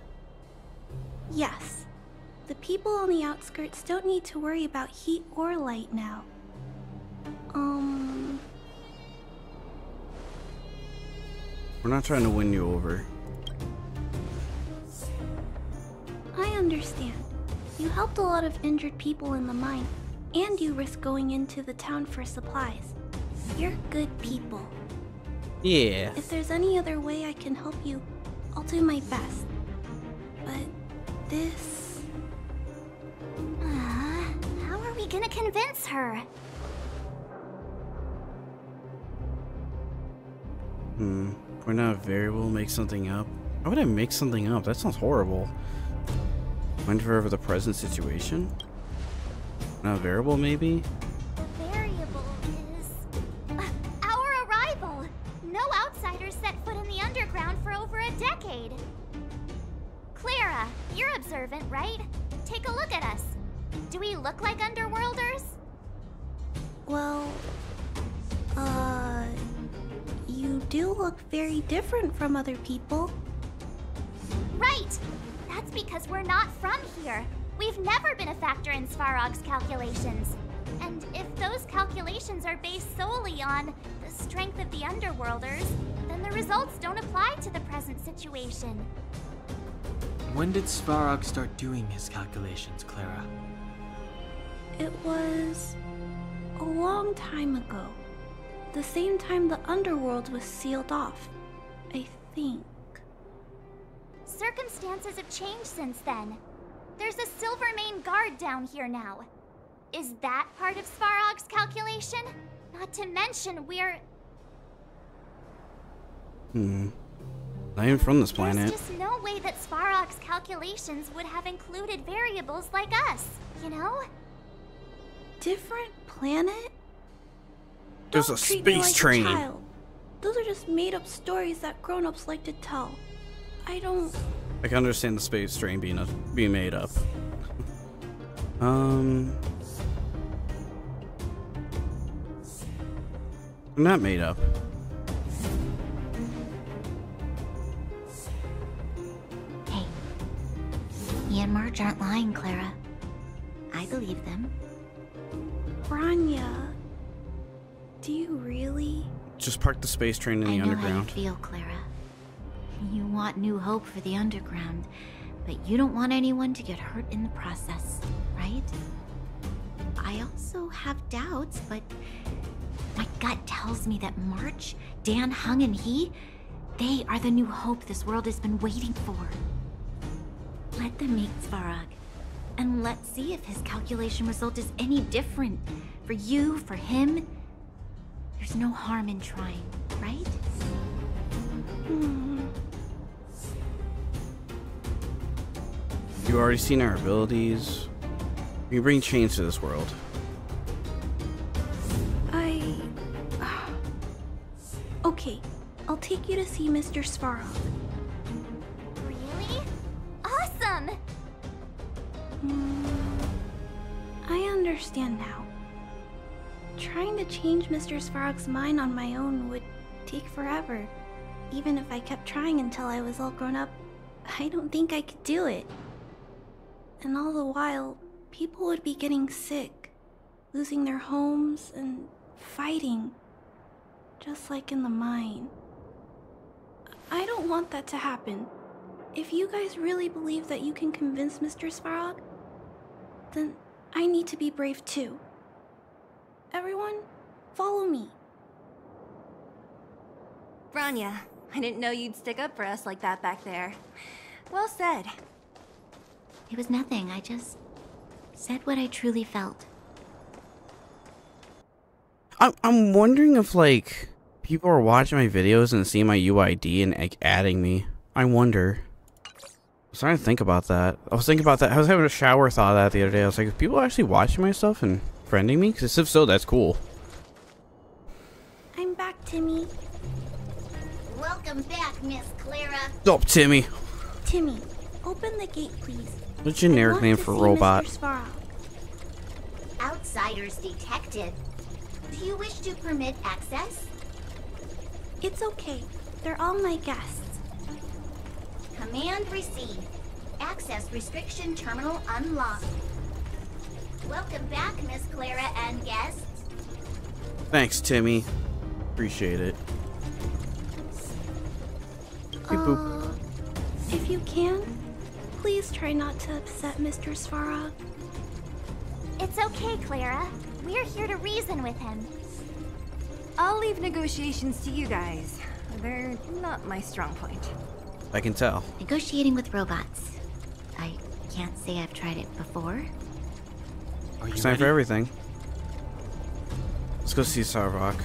Yes. The people on the outskirts don't need to worry about heat or light now. We're not trying to win you over. I understand. You helped a lot of injured people in the mine, and you risked going into the town for supplies. You're good people. Yeah. If there's any other way I can help you, I'll do my best. But this... How are we gonna convince her? We're not a variable, make something up. Why would I make something up? That sounds horrible. Mind for the present situation? Not a variable, maybe? The variable is... our arrival! No outsiders set foot in the underground for over a decade. Clara, you're observant, right? Take a look at us. Do we look like underworlders? Well... You do look very different from other people. Right! That's because we're not from here. We've never been a factor in Svarog's calculations. And if those calculations calculations are based solely on the strength of the Underworlders, then the results don't apply to the present situation. When did Svarog start doing his calculations, Clara? It was a long time ago. The same time the Underworld was sealed off, I think. Circumstances have changed since then. There's a Silvermane guard down here now. Is that part of Svarog's calculation? Not to mention we're... Not even from this planet. There's just no way that Svarog's calculations would have included variables like us, you know? Different planet? There's Don't a treat me space like train. a child. Those are just made-up stories that grown-ups like to tell. I can understand the space train being made up. Not made up. Hey, he and Marge aren't lying, Clara. I believe them. Branya, do you really? Just park the space train in the I know underground. how you feel, Clara. You want new hope for the underground, but you don't want anyone to get hurt in the process, right? I also have doubts, but my gut tells me that March, Dan, Hung, and they are the new hope this world has been waiting for. Let them meet Svarog, and let's see if his calculation result is any different. For you, for him, there's no harm in trying, right? You've already seen our abilities. We bring change to this world. Okay, I'll take you to see Mr. Svarog. Really? Awesome! I understand now. Trying to change Mr. Svarog's mind on my own would take forever. Even if I kept trying until I was all grown up, I don't think I could do it. And all the while, people would be getting sick, losing their homes, and fighting. Just like in the mine. I don't want that to happen. If you guys really believe that you can convince Mr. Svarog, then I need to be brave too. Everyone, follow me. Branya, I didn't know you'd stick up for us like that back there. Well said. It was nothing. I just said what I truly felt. I'm wondering if, like, people are watching my videos and seeing my UID and, like, adding me. I wonder. I was trying to think about that. I was thinking about that. I was having a shower thought of that the other day. I was like, are people actually watching my stuff and friending me? Because if so, that's cool. I'm back, Timmy. Welcome back, Miss Clara. Oh, Timmy. Timmy, open the gate, please. What a generic name for a robot. Mr. Svarog. Outsiders detected. Do you wish to permit access? It's okay. They're all my guests. Command received. Access restriction terminal unlocked. Welcome back, Miss Clara and guests. Thanks, Timmy. Appreciate it. Beep boop. If you can, please try not to upset Mr. Svarog. It's okay, Clara. We're here to reason with him. I'll leave negotiations to you guys. They're not my strong point. I can tell. Negotiating with robots. I can't say I've tried it before. It's time for everything. Let's go see Svarog.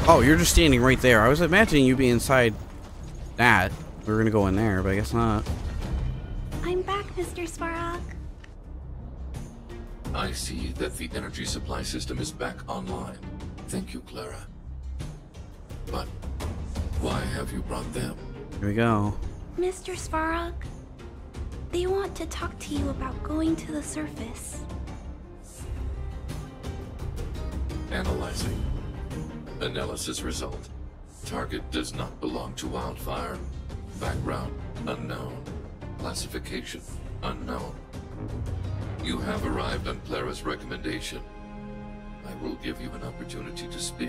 Oh, you're just standing right there. I was imagining you be inside that. We were gonna go in there, but I guess not. I'm back, Mr. Svarog. I see that the energy supply system is back online. Thank you, Clara. But why have you brought them? Here we go. Mr. Svarog, they want to talk to you about going to the surface. Analyzing. Analysis result. Target does not belong to Wildfire. Background unknown. Classification unknown. You have arrived on Clara's recommendation. I will give you an opportunity to speak.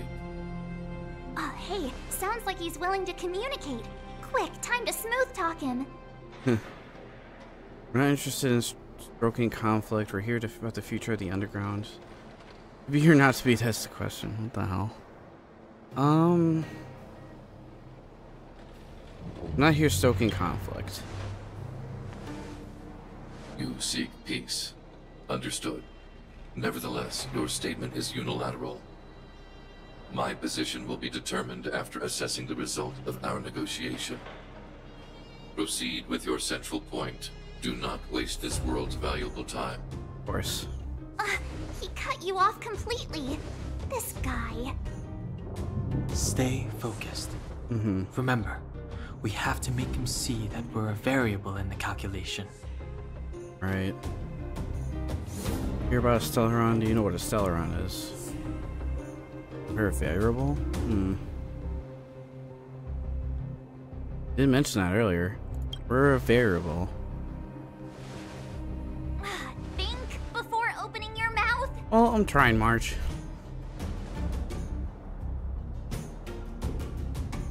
Hey, sounds like he's willing to communicate. Quick, time to smooth talk him. We're not interested in stoking conflict. We're here about the future of the underground. Be here not to be tested. Question. What the hell? I'm not here stoking conflict. You seek peace. Understood. Nevertheless, your statement is unilateral. My position will be determined after assessing the result of our negotiation. Proceed with your central point. Do not waste this world's valuable time. Of course. He cut you off completely. This guy. Stay focused. Remember, we have to make him see that we're a variable in the calculation. Right. Hear about a Stellaron? Do you know what a Stellaron is? We're a variable? Didn't mention that earlier. We're a variable. Think before opening your mouth. Well, I'm trying, March.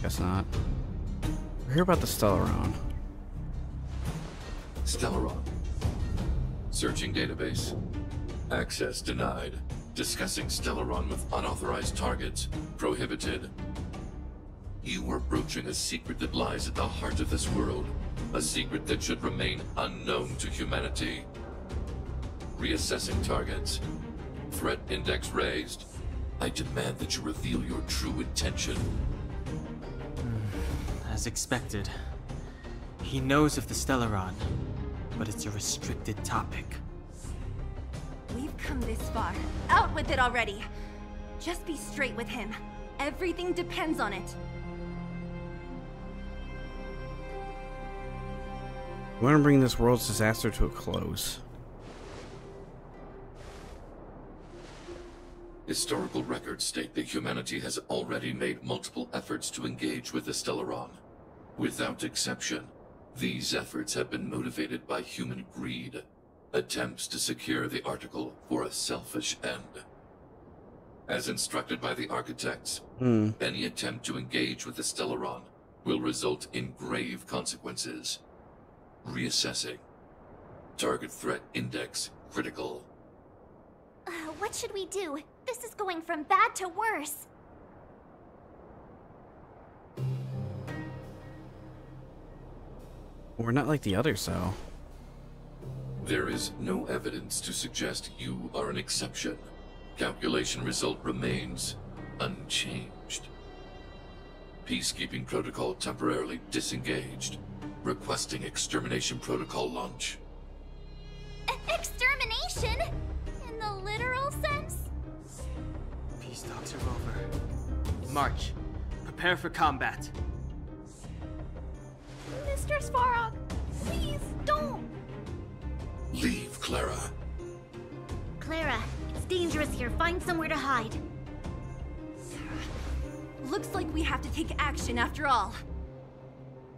Guess not. We're here about the Stellaron. Stellaron. Searching database. Access denied. Discussing Stellaron with unauthorized targets. Prohibited. You are broaching a secret that lies at the heart of this world. A secret that should remain unknown to humanity. Reassessing targets. Threat index raised. I demand that you reveal your true intention. As expected. He knows of the Stellaron, but it's a restricted topic. We've come this far. Out with it already. Just be straight with him. Everything depends on it. We want to bring this world's disaster to a close. Historical records state that humanity has already made multiple efforts to engage with the Stellaron. Without exception, these efforts have been motivated by human greed, attempts to secure the article for a selfish end. As instructed by the architects, any attempt to engage with the Stellaron will result in grave consequences. Reassessing. Target threat index critical. What should we do? This is going from bad to worse. We're not like the others, though. There is no evidence to suggest you are an exception. Calculation result remains unchanged. Peacekeeping protocol temporarily disengaged. Requesting extermination protocol launch. Extermination? In the literal sense? Peace talks are over. March. Prepare for combat. Mr. Svarog, please don't. Leave, Clara. Clara, it's dangerous here. Find somewhere to hide. Looks like we have to take action after all.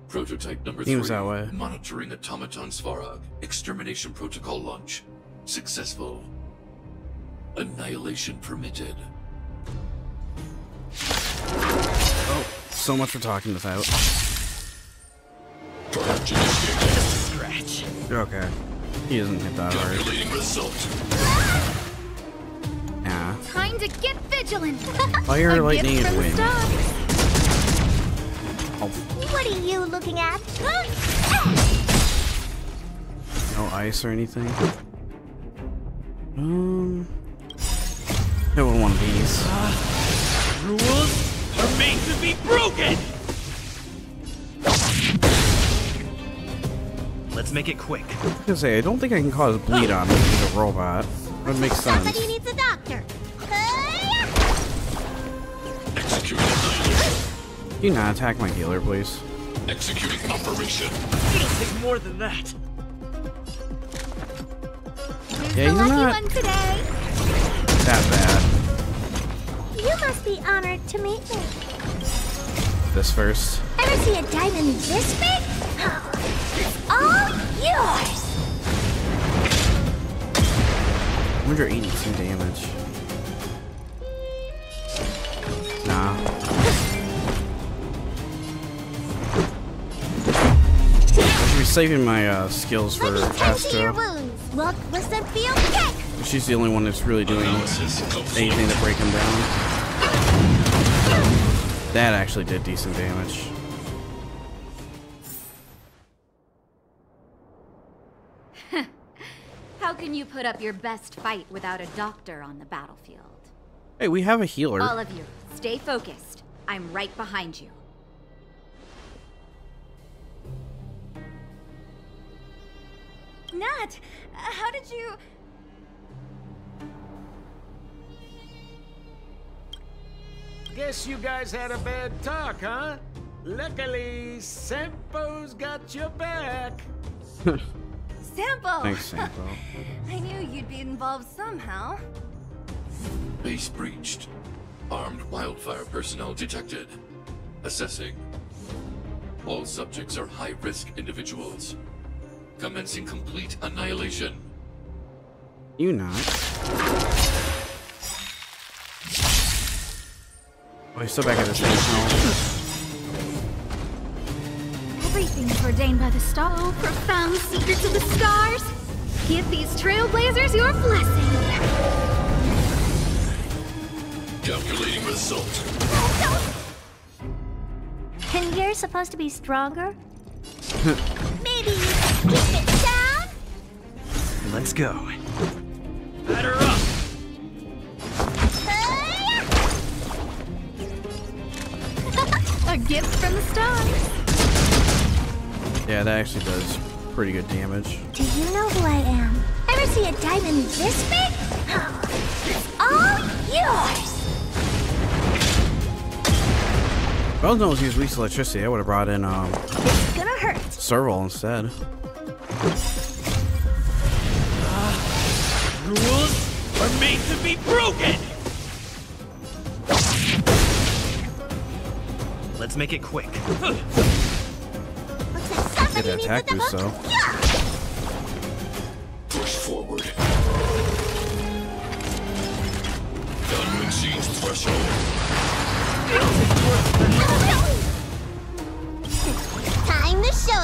Prototype number 3. Seems that way. Monitoring automaton Svarog. Extermination protocol launch. Successful. Annihilation permitted. Oh, so much for talking this out. Just a scratch. Okay. He doesn't hit that hard. Calculating result. Yeah. Time to get vigilant. Fire, lightning, and wind. Oh. What are you looking at? No ice or anything. Hit with one of these. Rules are made to be broken! Let's make it quick. I was gonna say, I don't think I can cause bleed on with a robot. That would make sense. Somebody needs a doctor. Executing annihilation. Can you not attack my healer, please? Executing operation. It'll take more than that. Yeah, he's not One today. that bad. You must be honored to meet me. This first. Ever see a diamond this big? It's all yours. 182 damage. Nah. I should be saving my skills for Astro. Look, listen, feel, kick! She's the only one that's really doing anything to break him down. That actually did decent damage. How can you put up your best fight without a doctor on the battlefield? Hey, we have a healer. All of you, stay focused. I'm right behind you. Nat, how did you... Guess you guys had a bad talk, huh? Luckily, Sempo's got your back. Sampo! Thanks, Sampo. I knew you'd be involved somehow. Base breached. Armed wildfire personnel detected. Assessing. All subjects are high-risk individuals. Commencing complete annihilation. You not. Oh, he's still back at the same health. Everything's ordained by the star. Oh, profound secrets of the stars. Give these trailblazers your blessing. Calculating result. And you're supposed to be stronger? Maybe keep it down? Let's go. Batter up! A gift from the stars. Yeah, that actually does pretty good damage. Do you know who I am? Ever see a diamond this big? It's all yours! If I was known to use weak electricity, I would have brought in It's gonna hurt. Serval instead. Rules are made to be broken! Let's make it quick. Get that attack boost though. Push forward. Gun exceeds threshold. Time to show.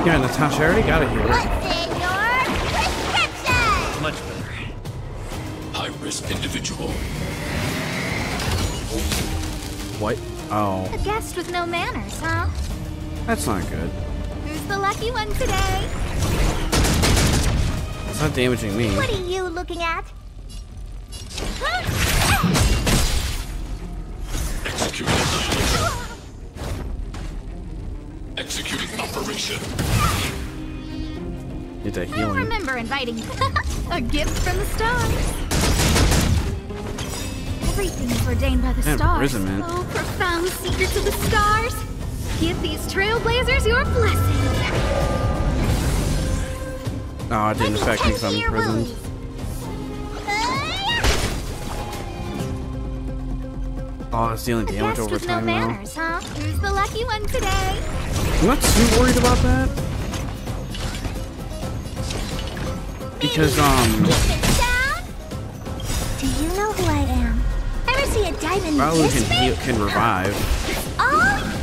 Yeah, Natasha, I already got a healer. What's in your prescription? Much better. High-risk individual. What? Oh, A guest with no manners, huh? that's not good. Who's the lucky one today? It's not damaging me. What are you looking at? Executing annihilation. Executing operation. Get that I'll healing. remember inviting you. A gift from the stars. Everything's ordained by the And stars. imprisonment. Oh, profound secrets of the stars. Give these trailblazers your blessing. Oh, it didn't affect me because I'm imprisoned. Oh, it's dealing damage Guest over with no time now. manners, huh? Who's the lucky one today? I'm not too worried about that. Because, Do you know who I am? Ever see a diamond Balu this big? can revive, All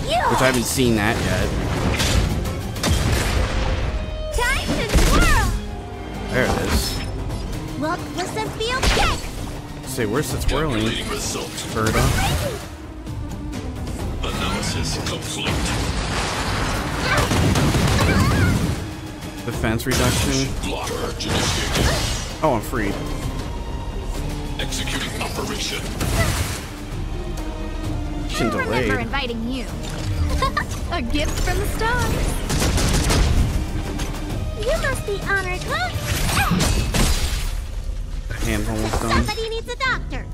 yours! which I haven't seen that yet. Time to twirl! There it is. Look, listen, feel, kick! Say, where's the twirling? Calculating result. Berta. Analysis complete. Defense reduction. Block purge initiated. Oh, I'm free. Executing operation. Mission I'll remember delayed. inviting you. A gift from the stars. You must be honored, huh? The hand's almost done. Somebody needs a doctor.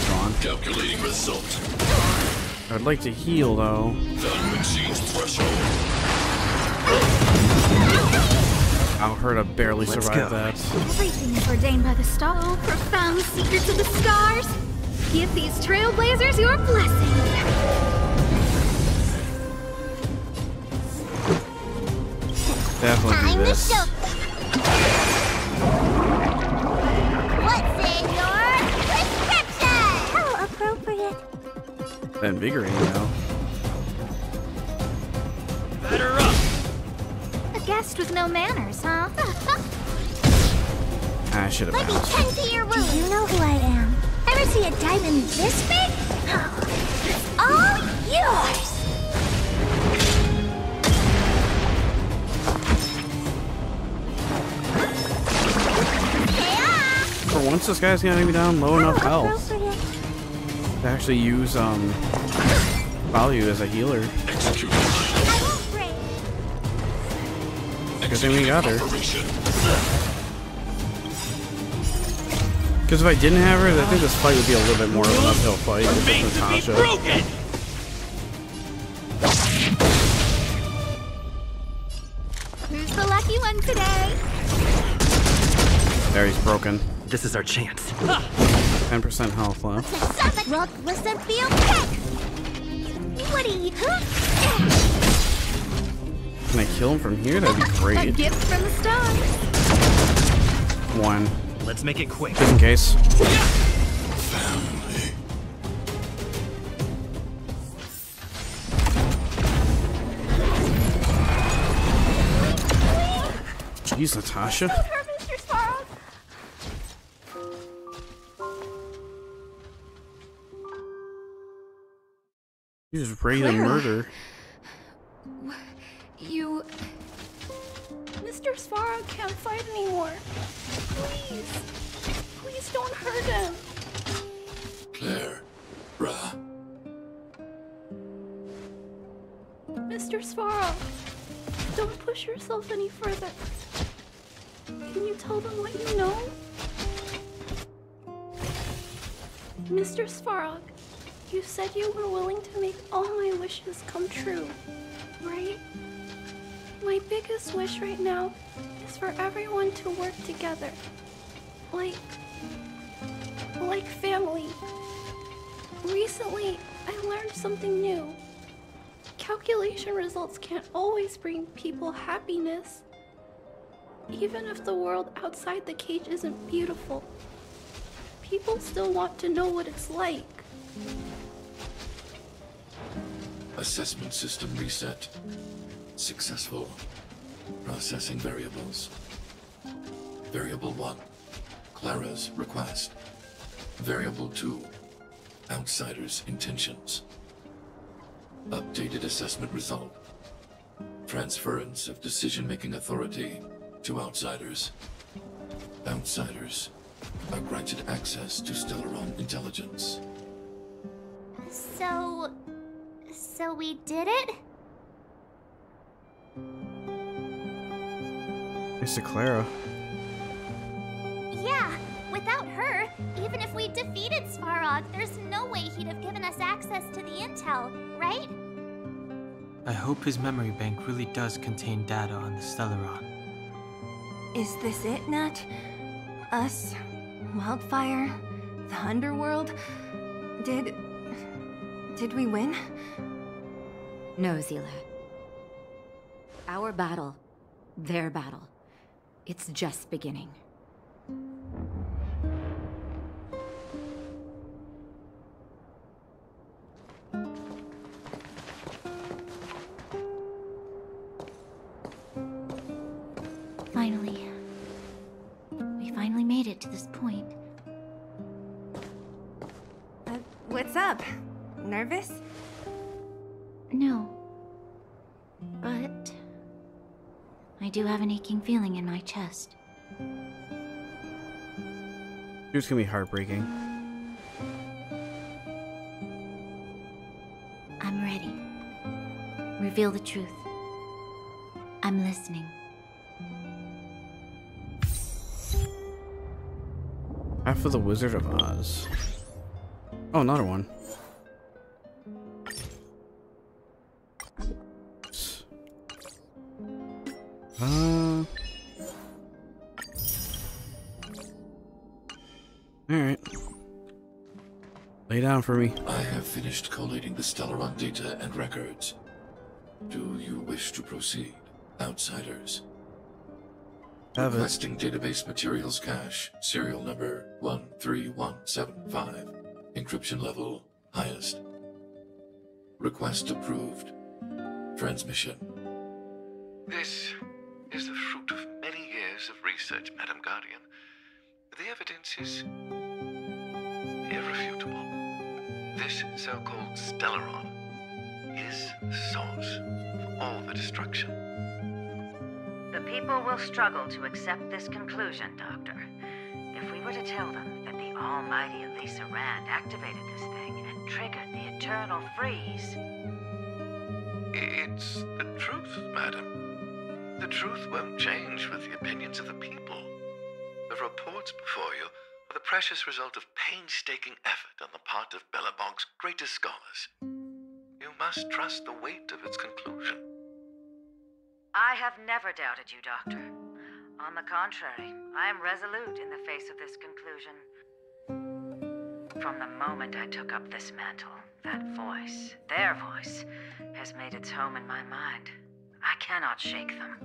Gone. Calculating result. I'd like to heal though. Value exceeds threshold. Alherda barely Let's survived go. that. Everything is ordained by the stars. Oh, profound secrets of the stars. Give these trailblazers your blessing. Definitely do this. What's in your prescription? How appropriate. Invigorating now. Better up! A guest with no manners, huh? I should have Let me bounced. tend to your wounds. You know who I am. Ever see a diamond this big? It's all yours. For once, this guy's gonna be down low enough health to actually use value as a healer. Good thing we got her. Because if I didn't have her, I think this fight would be a little bit more of an uphill fight with Natasha. Who's the lucky one today? There, he's broken. This is our chance. 10% health left. Rock, listen, feel kick. What do you? Can I kill him from here? That'd be A great. gift from the stars. One. Let's make it quick. Just in case. Family. Jeez, Natasha. Mr. Svarog. You're just ready to murder. You... Mr. Svarog can't fight anymore. Please. Please don't hurt him. Claire. Brah. Mr. Svarog, don't push yourself any further. Can you tell them what you know? Mr. Svarog, you said you were willing to make all my wishes come true, right? My biggest wish right now is for everyone to work together. Like family. Recently, I learned something new. Calculation results can't always bring people happiness. Even if the world outside the cage isn't beautiful, people still want to know what it's like. Assessment system reset. Successful. Processing variables. Variable 1. Clara's request. Variable 2. Outsider's intentions. Updated assessment result. Transference of decision-making authority to outsiders. Outsiders are granted access to Stellaron intelligence. So we did it? Mr. Clara. Yeah, without her, even if we defeated Svarog, there's no way he'd have given us access to the intel, right? I hope his memory bank really does contain data on the Stellaron. Is this it, Nat? Us? Wildfire? The Underworld? Did we win? No, Zila. Our battle, their battle, it's just beginning. Finally. We finally made it to this point. What's up? Nervous? No. But I do have an aching feeling in my chest. It's gonna be heartbreaking. I'm ready. Reveal the truth. I'm listening. Half of the Wizard of Oz. Oh, another one. Alright. Lay down for me. I have finished collating the Stellaron data and records. Do you wish to proceed, outsiders? Have it. Requesting database materials cache, serial number 13175. Encryption level highest. Request approved. Transmission. This is the fruit of many years of research, Madam Guardian. The evidence is irrefutable. This so-called Stellaron is the source of all the destruction. The people will struggle to accept this conclusion, Doctor. If we were to tell them that the almighty Elisa Rand activated this thing and triggered the eternal freeze... It's the truth, madam. The truth won't change with the opinions of the people. The reports before you are the precious result of painstaking effort on the part of Bellabog's greatest scholars. You must trust the weight of its conclusion. I have never doubted you, Doctor. On the contrary, I am resolute in the face of this conclusion. From the moment I took up this mantle, that voice, their voice, has made its home in my mind. I cannot shake them.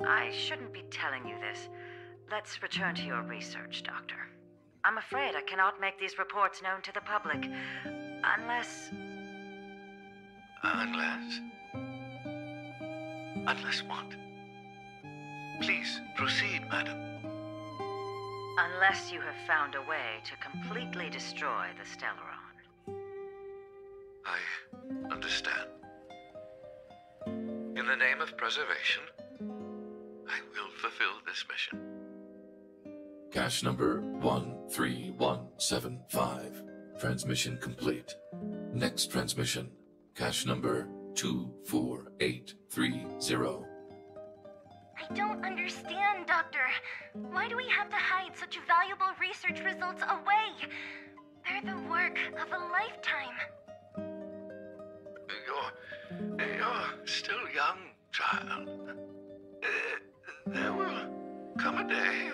I shouldn't be telling you this. Let's return to your research, Doctor. I'm afraid I cannot make these reports known to the public, unless... Unless what? Please, proceed, madam. Unless you have found a way to completely destroy the Stellaron. I understand. In the name of preservation, I will fulfill this mission. Cache number 13175. Transmission complete. Next transmission. Cache number 24830. I don't understand, Doctor. Why do we have to hide such valuable research results away? They're the work of a lifetime. You're still young, child. There will come a day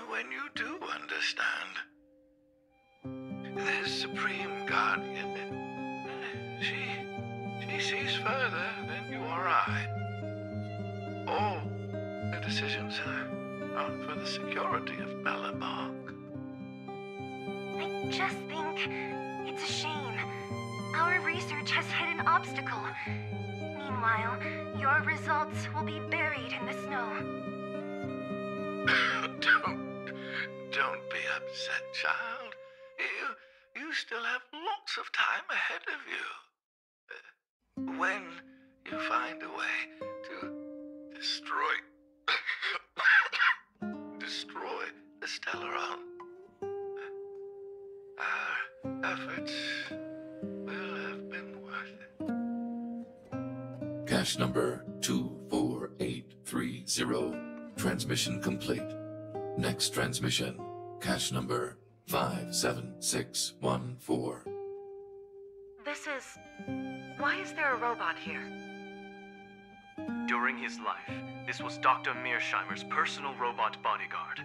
when you do understand. This Supreme Guardian, she sees further than you or I. All the decisions are for the security of Bellabog. I just think it's a shame. Our research has hit an obstacle. Meanwhile, your results will be buried in the snow. Don't be upset, child. You still have lots of time ahead of you. When you find a way to destroy the Stellaron, our efforts will have been worth it. Cache number 24830. Transmission complete. Next transmission. Cache number 57614. This is... Why is there a robot here? During his life, this was Dr. Mearsheimer's personal robot bodyguard.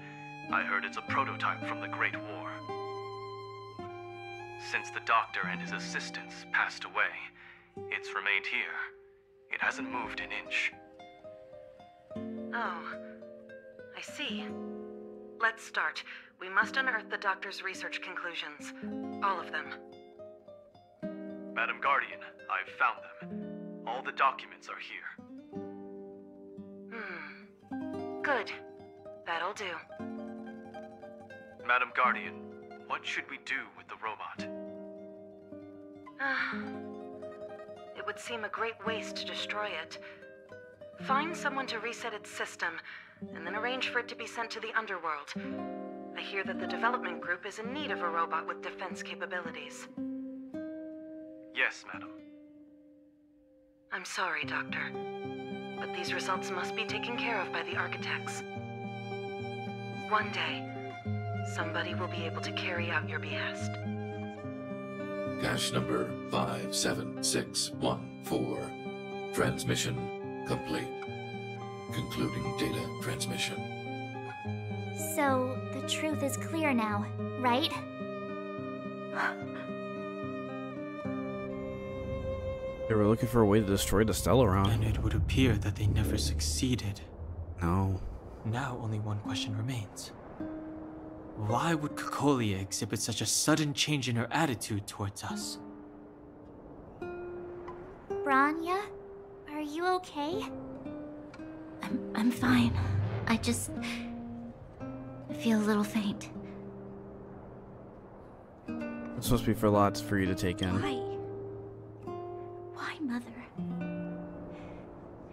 I heard it's a prototype from the Great War. Since the doctor and his assistants passed away, it's remained here. It hasn't moved an inch. Oh, I see. Let's start. We must unearth the doctor's research conclusions. All of them. Madam Guardian, I've found them. All the documents are here. Good. That'll do. Madam Guardian, what should we do with the robot? It would seem a great waste to destroy it. Find someone to reset its system, and then arrange for it to be sent to the underworld. I hear that the development group is in need of a robot with defense capabilities. Yes, madam. I'm sorry, Doctor, but these results must be taken care of by the architects. One day, somebody will be able to carry out your behest. Cache number 57614. Transmission complete. Concluding data transmission. So, the truth is clear now, right? They were looking for a way to destroy the Stellaron. And it would appear that they never succeeded. No. Now only one question remains. Why would Cocolia exhibit such a sudden change in her attitude towards us? Branya, are you okay? I'm fine. I feel a little faint. It's supposed to be for lots for you to take in. Why, Mother?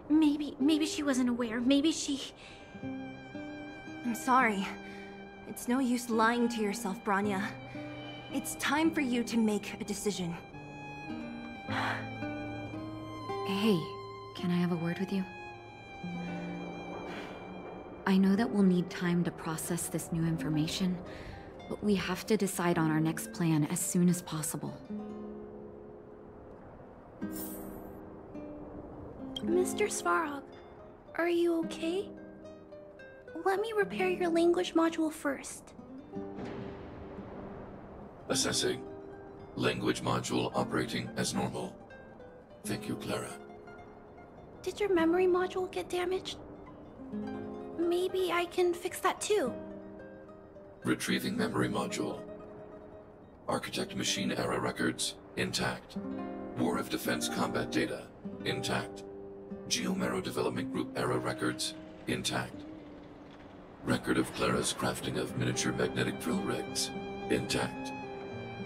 Maybe she wasn't aware. Maybe she... I'm sorry. It's no use lying to yourself, Branya. It's time for you to make a decision. Hey, can I have a word with you? I know that we'll need time to process this new information, but we have to decide on our next plan as soon as possible. Mr. Svarog, are you okay? Let me repair your language module first. Assessing. Language module operating as normal. Thank you, Clara. Did your memory module get damaged? Maybe I can fix that too. Retrieving memory module. Architect machine era records, intact. War of Defense combat data, intact. Geomero Development Group era records, intact. Record of Clara's crafting of miniature magnetic drill rigs, intact.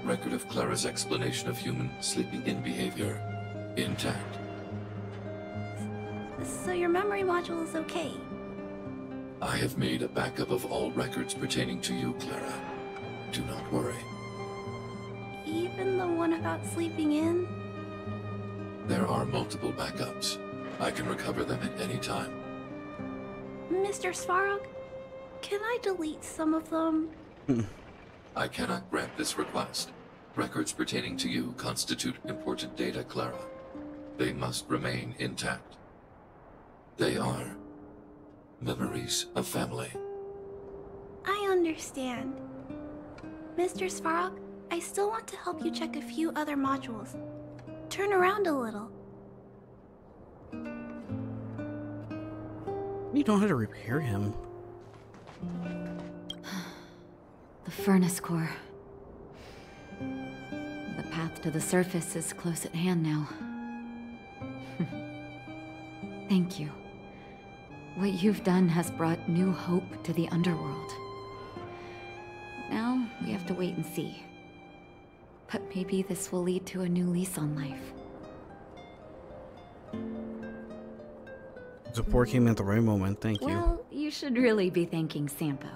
Record of Clara's explanation of human sleeping in behavior, intact. So your memory module is okay? I have made a backup of all records pertaining to you, Clara. Do not worry. Even the one about sleeping in? There are multiple backups. I can recover them at any time. Mr. Svarog, can I delete some of them? I cannot grant this request. Records pertaining to you constitute important data, Clara. They must remain intact. They are memories of family. I understand. Mr. Svarog, I still want to help you check a few other modules. Turn around a little. You don't have to repair him. The furnace core. The path to the surface is close at hand now. Thank you. What you've done has brought new hope to the underworld. Now, we have to wait and see. But maybe this will lead to a new lease on life. Support came at the right moment, thank you. Well, you should really be thanking Sampo.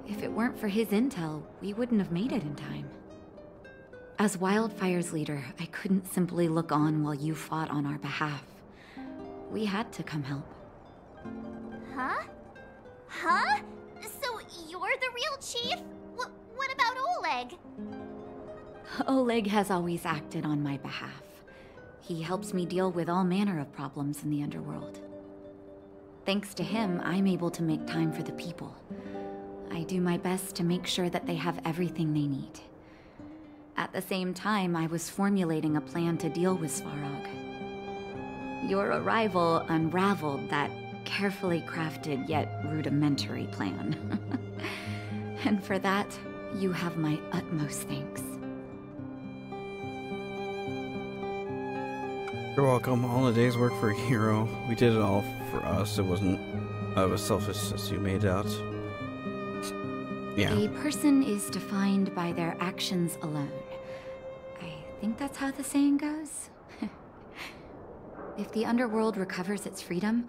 If it weren't for his intel, we wouldn't have made it in time. As Wildfire's leader, I couldn't simply look on while you fought on our behalf. We had to come help. Huh? Huh? So you're the real chief? What about Oleg? Oleg has always acted on my behalf. He helps me deal with all manner of problems in the underworld. Thanks to him, I'm able to make time for the people. I do my best to make sure that they have everything they need. At the same time, I was formulating a plan to deal with Svarog. Your arrival unraveled that carefully crafted yet rudimentary plan. And for that, you have my utmost thanks. You're welcome. All a day's work for a hero. We did it all for us. It wasn't as selfish as you made out. Yeah. A person is defined by their actions alone. I think that's how the saying goes. If the underworld recovers its freedom,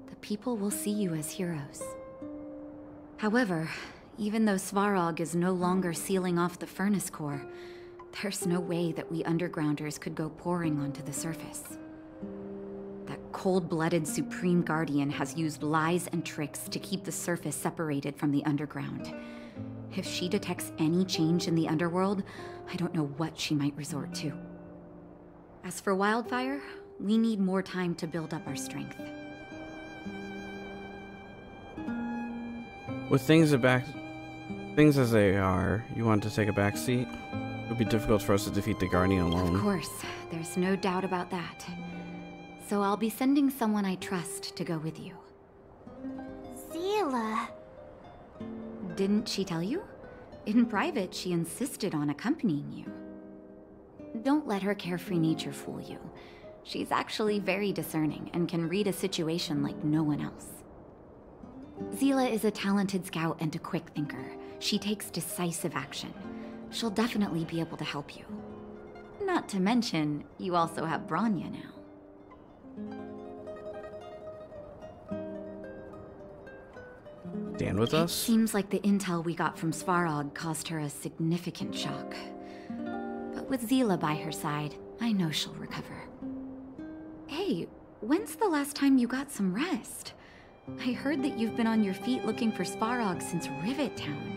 the people will see you as heroes. However, even though Svarog is no longer sealing off the furnace core, there's no way that we undergrounders could go pouring onto the surface. That cold-blooded Supreme Guardian has used lies and tricks to keep the surface separated from the underground. If she detects any change in the underworld, I don't know what she might resort to. As for Wildfire, we need more time to build up our strength. With things as they are, you want to take a back seat? It would be difficult for us to defeat the Guardian alone. Of course, there's no doubt about that. So I'll be sending someone I trust to go with you. Zila. Didn't she tell you? In private, she insisted on accompanying you. Don't let her carefree nature fool you. She's actually very discerning and can read a situation like no one else. Zila is a talented scout and a quick thinker. She takes decisive action. She'll definitely be able to help you. Not to mention, you also have Branya now. Stand with us? It seems like the intel we got from Svarog caused her a significant shock. But with Zila by her side, I know she'll recover. Hey, when's the last time you got some rest? I heard that you've been on your feet looking for Svarog since Rivet Town.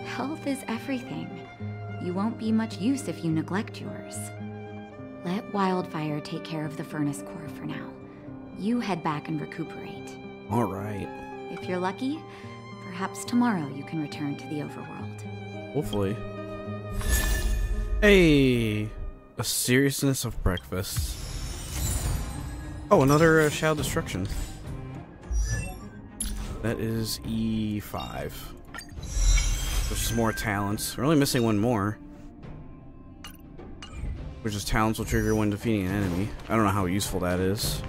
Health is everything. You won't be much use if you neglect yours. Let Wildfire take care of the furnace core for now. You head back and recuperate. All right. If you're lucky, perhaps tomorrow you can return to the overworld. Hopefully. Hey! A seriousness of breakfast. Oh, another Shadow Destruction. That is E5. Which is more talents. We're only missing one more. Which is talents will trigger when defeating an enemy. I don't know how useful that is.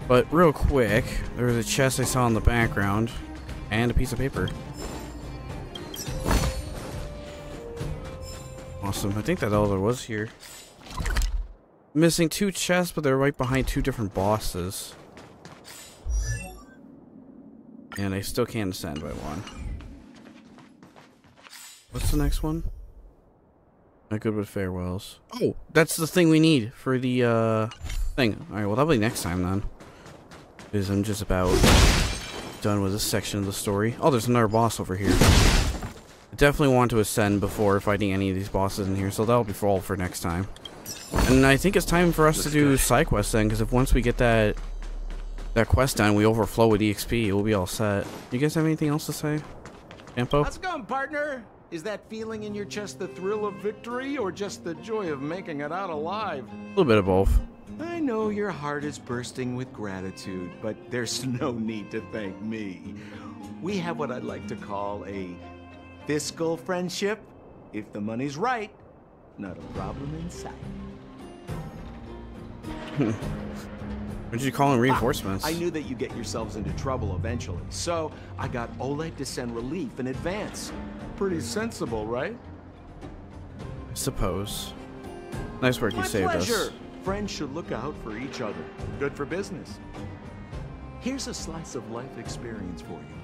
But real quick, there was a chest I saw in the background. And a piece of paper. Awesome. I think that's all there was here. Missing 2 chests, but they're right behind 2 different bosses. And I still can't ascend by 1. What's the next one? Not good with farewells. Oh, that's the thing we need for the thing. Alright, well that'll be next time then. Because I'm just about done with this section of the story. Oh, there's another boss over here. I definitely want to ascend before fighting any of these bosses in here, so that'll be all for next time. And I think it's time for us to do side quests then, because if once we get that quest done, we overflow with EXP, we'll be all set. You guys have anything else to say? Campo? How's it going, partner? Is that feeling in your chest the thrill of victory, or just the joy of making it out alive? A little bit of both. I know your heart is bursting with gratitude, but there's no need to thank me. We have what I'd like to call a fiscal friendship. If the money's right, not a problem in sight. What did you call in reinforcements? I knew that you'd get yourselves into trouble eventually, so I got Oleg to send relief in advance. Pretty sensible, right? I suppose. Nice work, you saved us. My pleasure. Friends should look out for each other. Good for business. Here's a slice of life experience for you.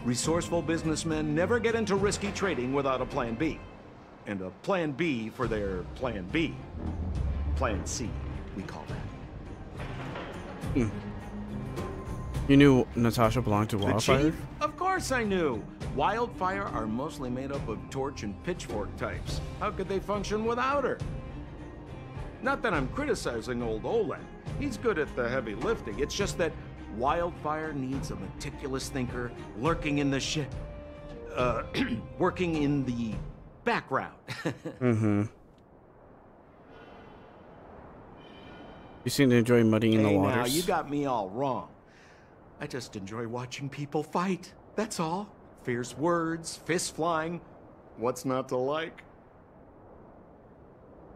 Resourceful businessmen never get into risky trading without a plan B. And a plan B for their plan B. Plan C, we call that. You knew Natasha belonged to Wildfire? The Chief? Of course I knew. Wildfire are mostly made up of torch and pitchfork types. How could they function without her? Not that I'm criticizing old Oleg. He's good at the heavy lifting. It's just that Wildfire needs a meticulous thinker lurking in the working in the background. You seem to enjoy muddying the waters. Now, you got me all wrong. I just enjoy watching people fight. That's all. Fierce words, fists flying. What's not to like?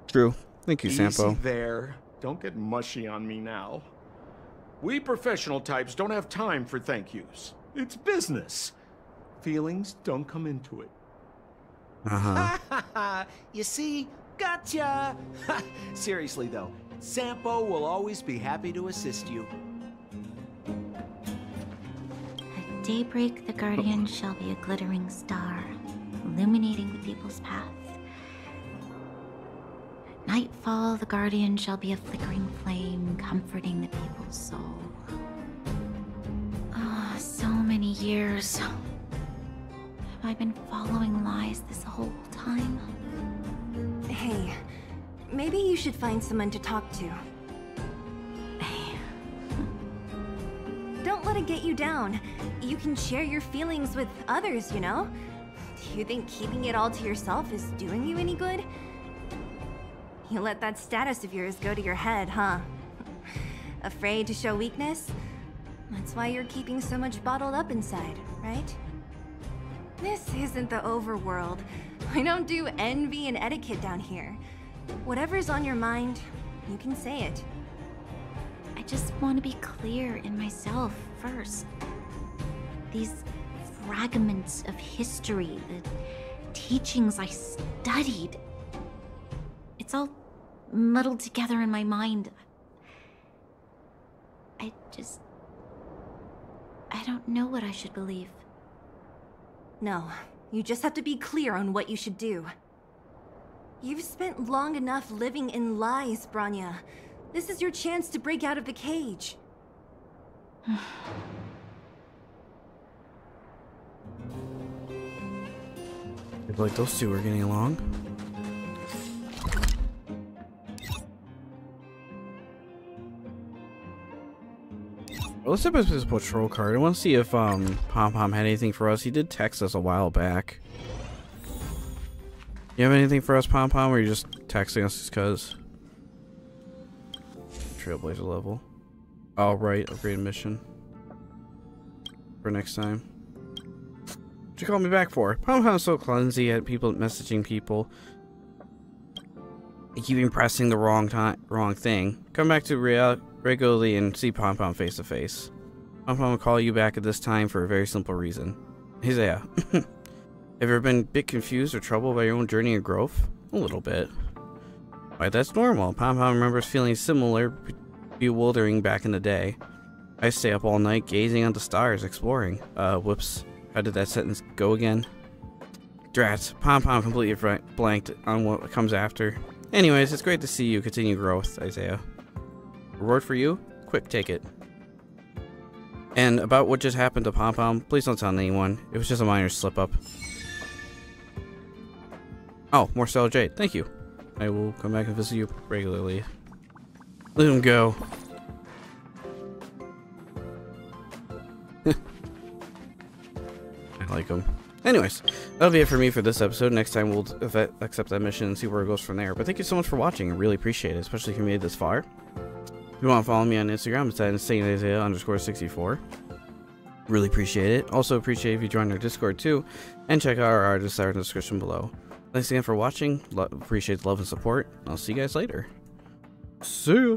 True. Thank you, Sampo. Easy there. Don't get mushy on me now. We professional types don't have time for thank yous. It's business. Feelings don't come into it. You see? Gotcha! Seriously, though, Sampo will always be happy to assist you. At daybreak, the Guardian shall be a glittering star, illuminating the people's path. At nightfall, the Guardian shall be a flickering flame, comforting the people's soul. Ah, so many years. Have I been following lies this whole time? Hey, maybe you should find someone to talk to. Don't let it get you down. You can share your feelings with others, you know? You think keeping it all to yourself is doing you any good? You let that status of yours go to your head, huh? Afraid to show weakness? That's why you're keeping so much bottled up inside, right? This isn't the overworld. I don't do envy and etiquette down here. Whatever's on your mind, you can say it. I just want to be clear in myself first. These fragments of history, the teachings I studied, it's all muddled together in my mind. I don't know what I should believe. No, you just have to be clear on what you should do. You've spent long enough living in lies, Branya. This is your chance to break out of the cage. Like those two are getting along. Well, let's step into this patrol card. I want to see if Pom Pom had anything for us. He did text us a while back. You have anything for us, Pom Pom, or are you just texting us just cause? Trailblazer level. Oh right, upgrade mission. For next time. What'd you call me back for? Pom Pom's so clumsy at people messaging people. You keep pressing the wrong thing. Come back to regularly and see Pom Pom face to face. Pom Pom will call you back at this time for a very simple reason. Isaiah. Have you ever been a bit confused or troubled by your own journey of growth? A little bit. Why, that's normal. Pom Pom remembers feeling similar, bewildering back in the day. I stay up all night gazing at the stars, exploring. Whoops. How did that sentence go again? Drats. Pom Pom completely blanked on what comes after. Anyways, it's great to see you continue growth, Isaiah. Reward for you? Quick, take it. And about what just happened to Pom Pom, please don't tell anyone. It was just a minor slip-up. Oh, more Stellar Jade. Thank you. I will come back and visit you regularly. Let him go. I like him. Anyways, that'll be it for me for this episode. Next time we'll accept that mission and see where it goes from there. But thank you so much for watching. I really appreciate it, especially if you made it this far. If you want to follow me on Instagram, it's at InsaneIsaiah_64. Really appreciate it. Also appreciate if you join our Discord too, and check out our artists in the description below. Thanks again for watching. Appreciate the love and support. I'll see you guys later. See ya.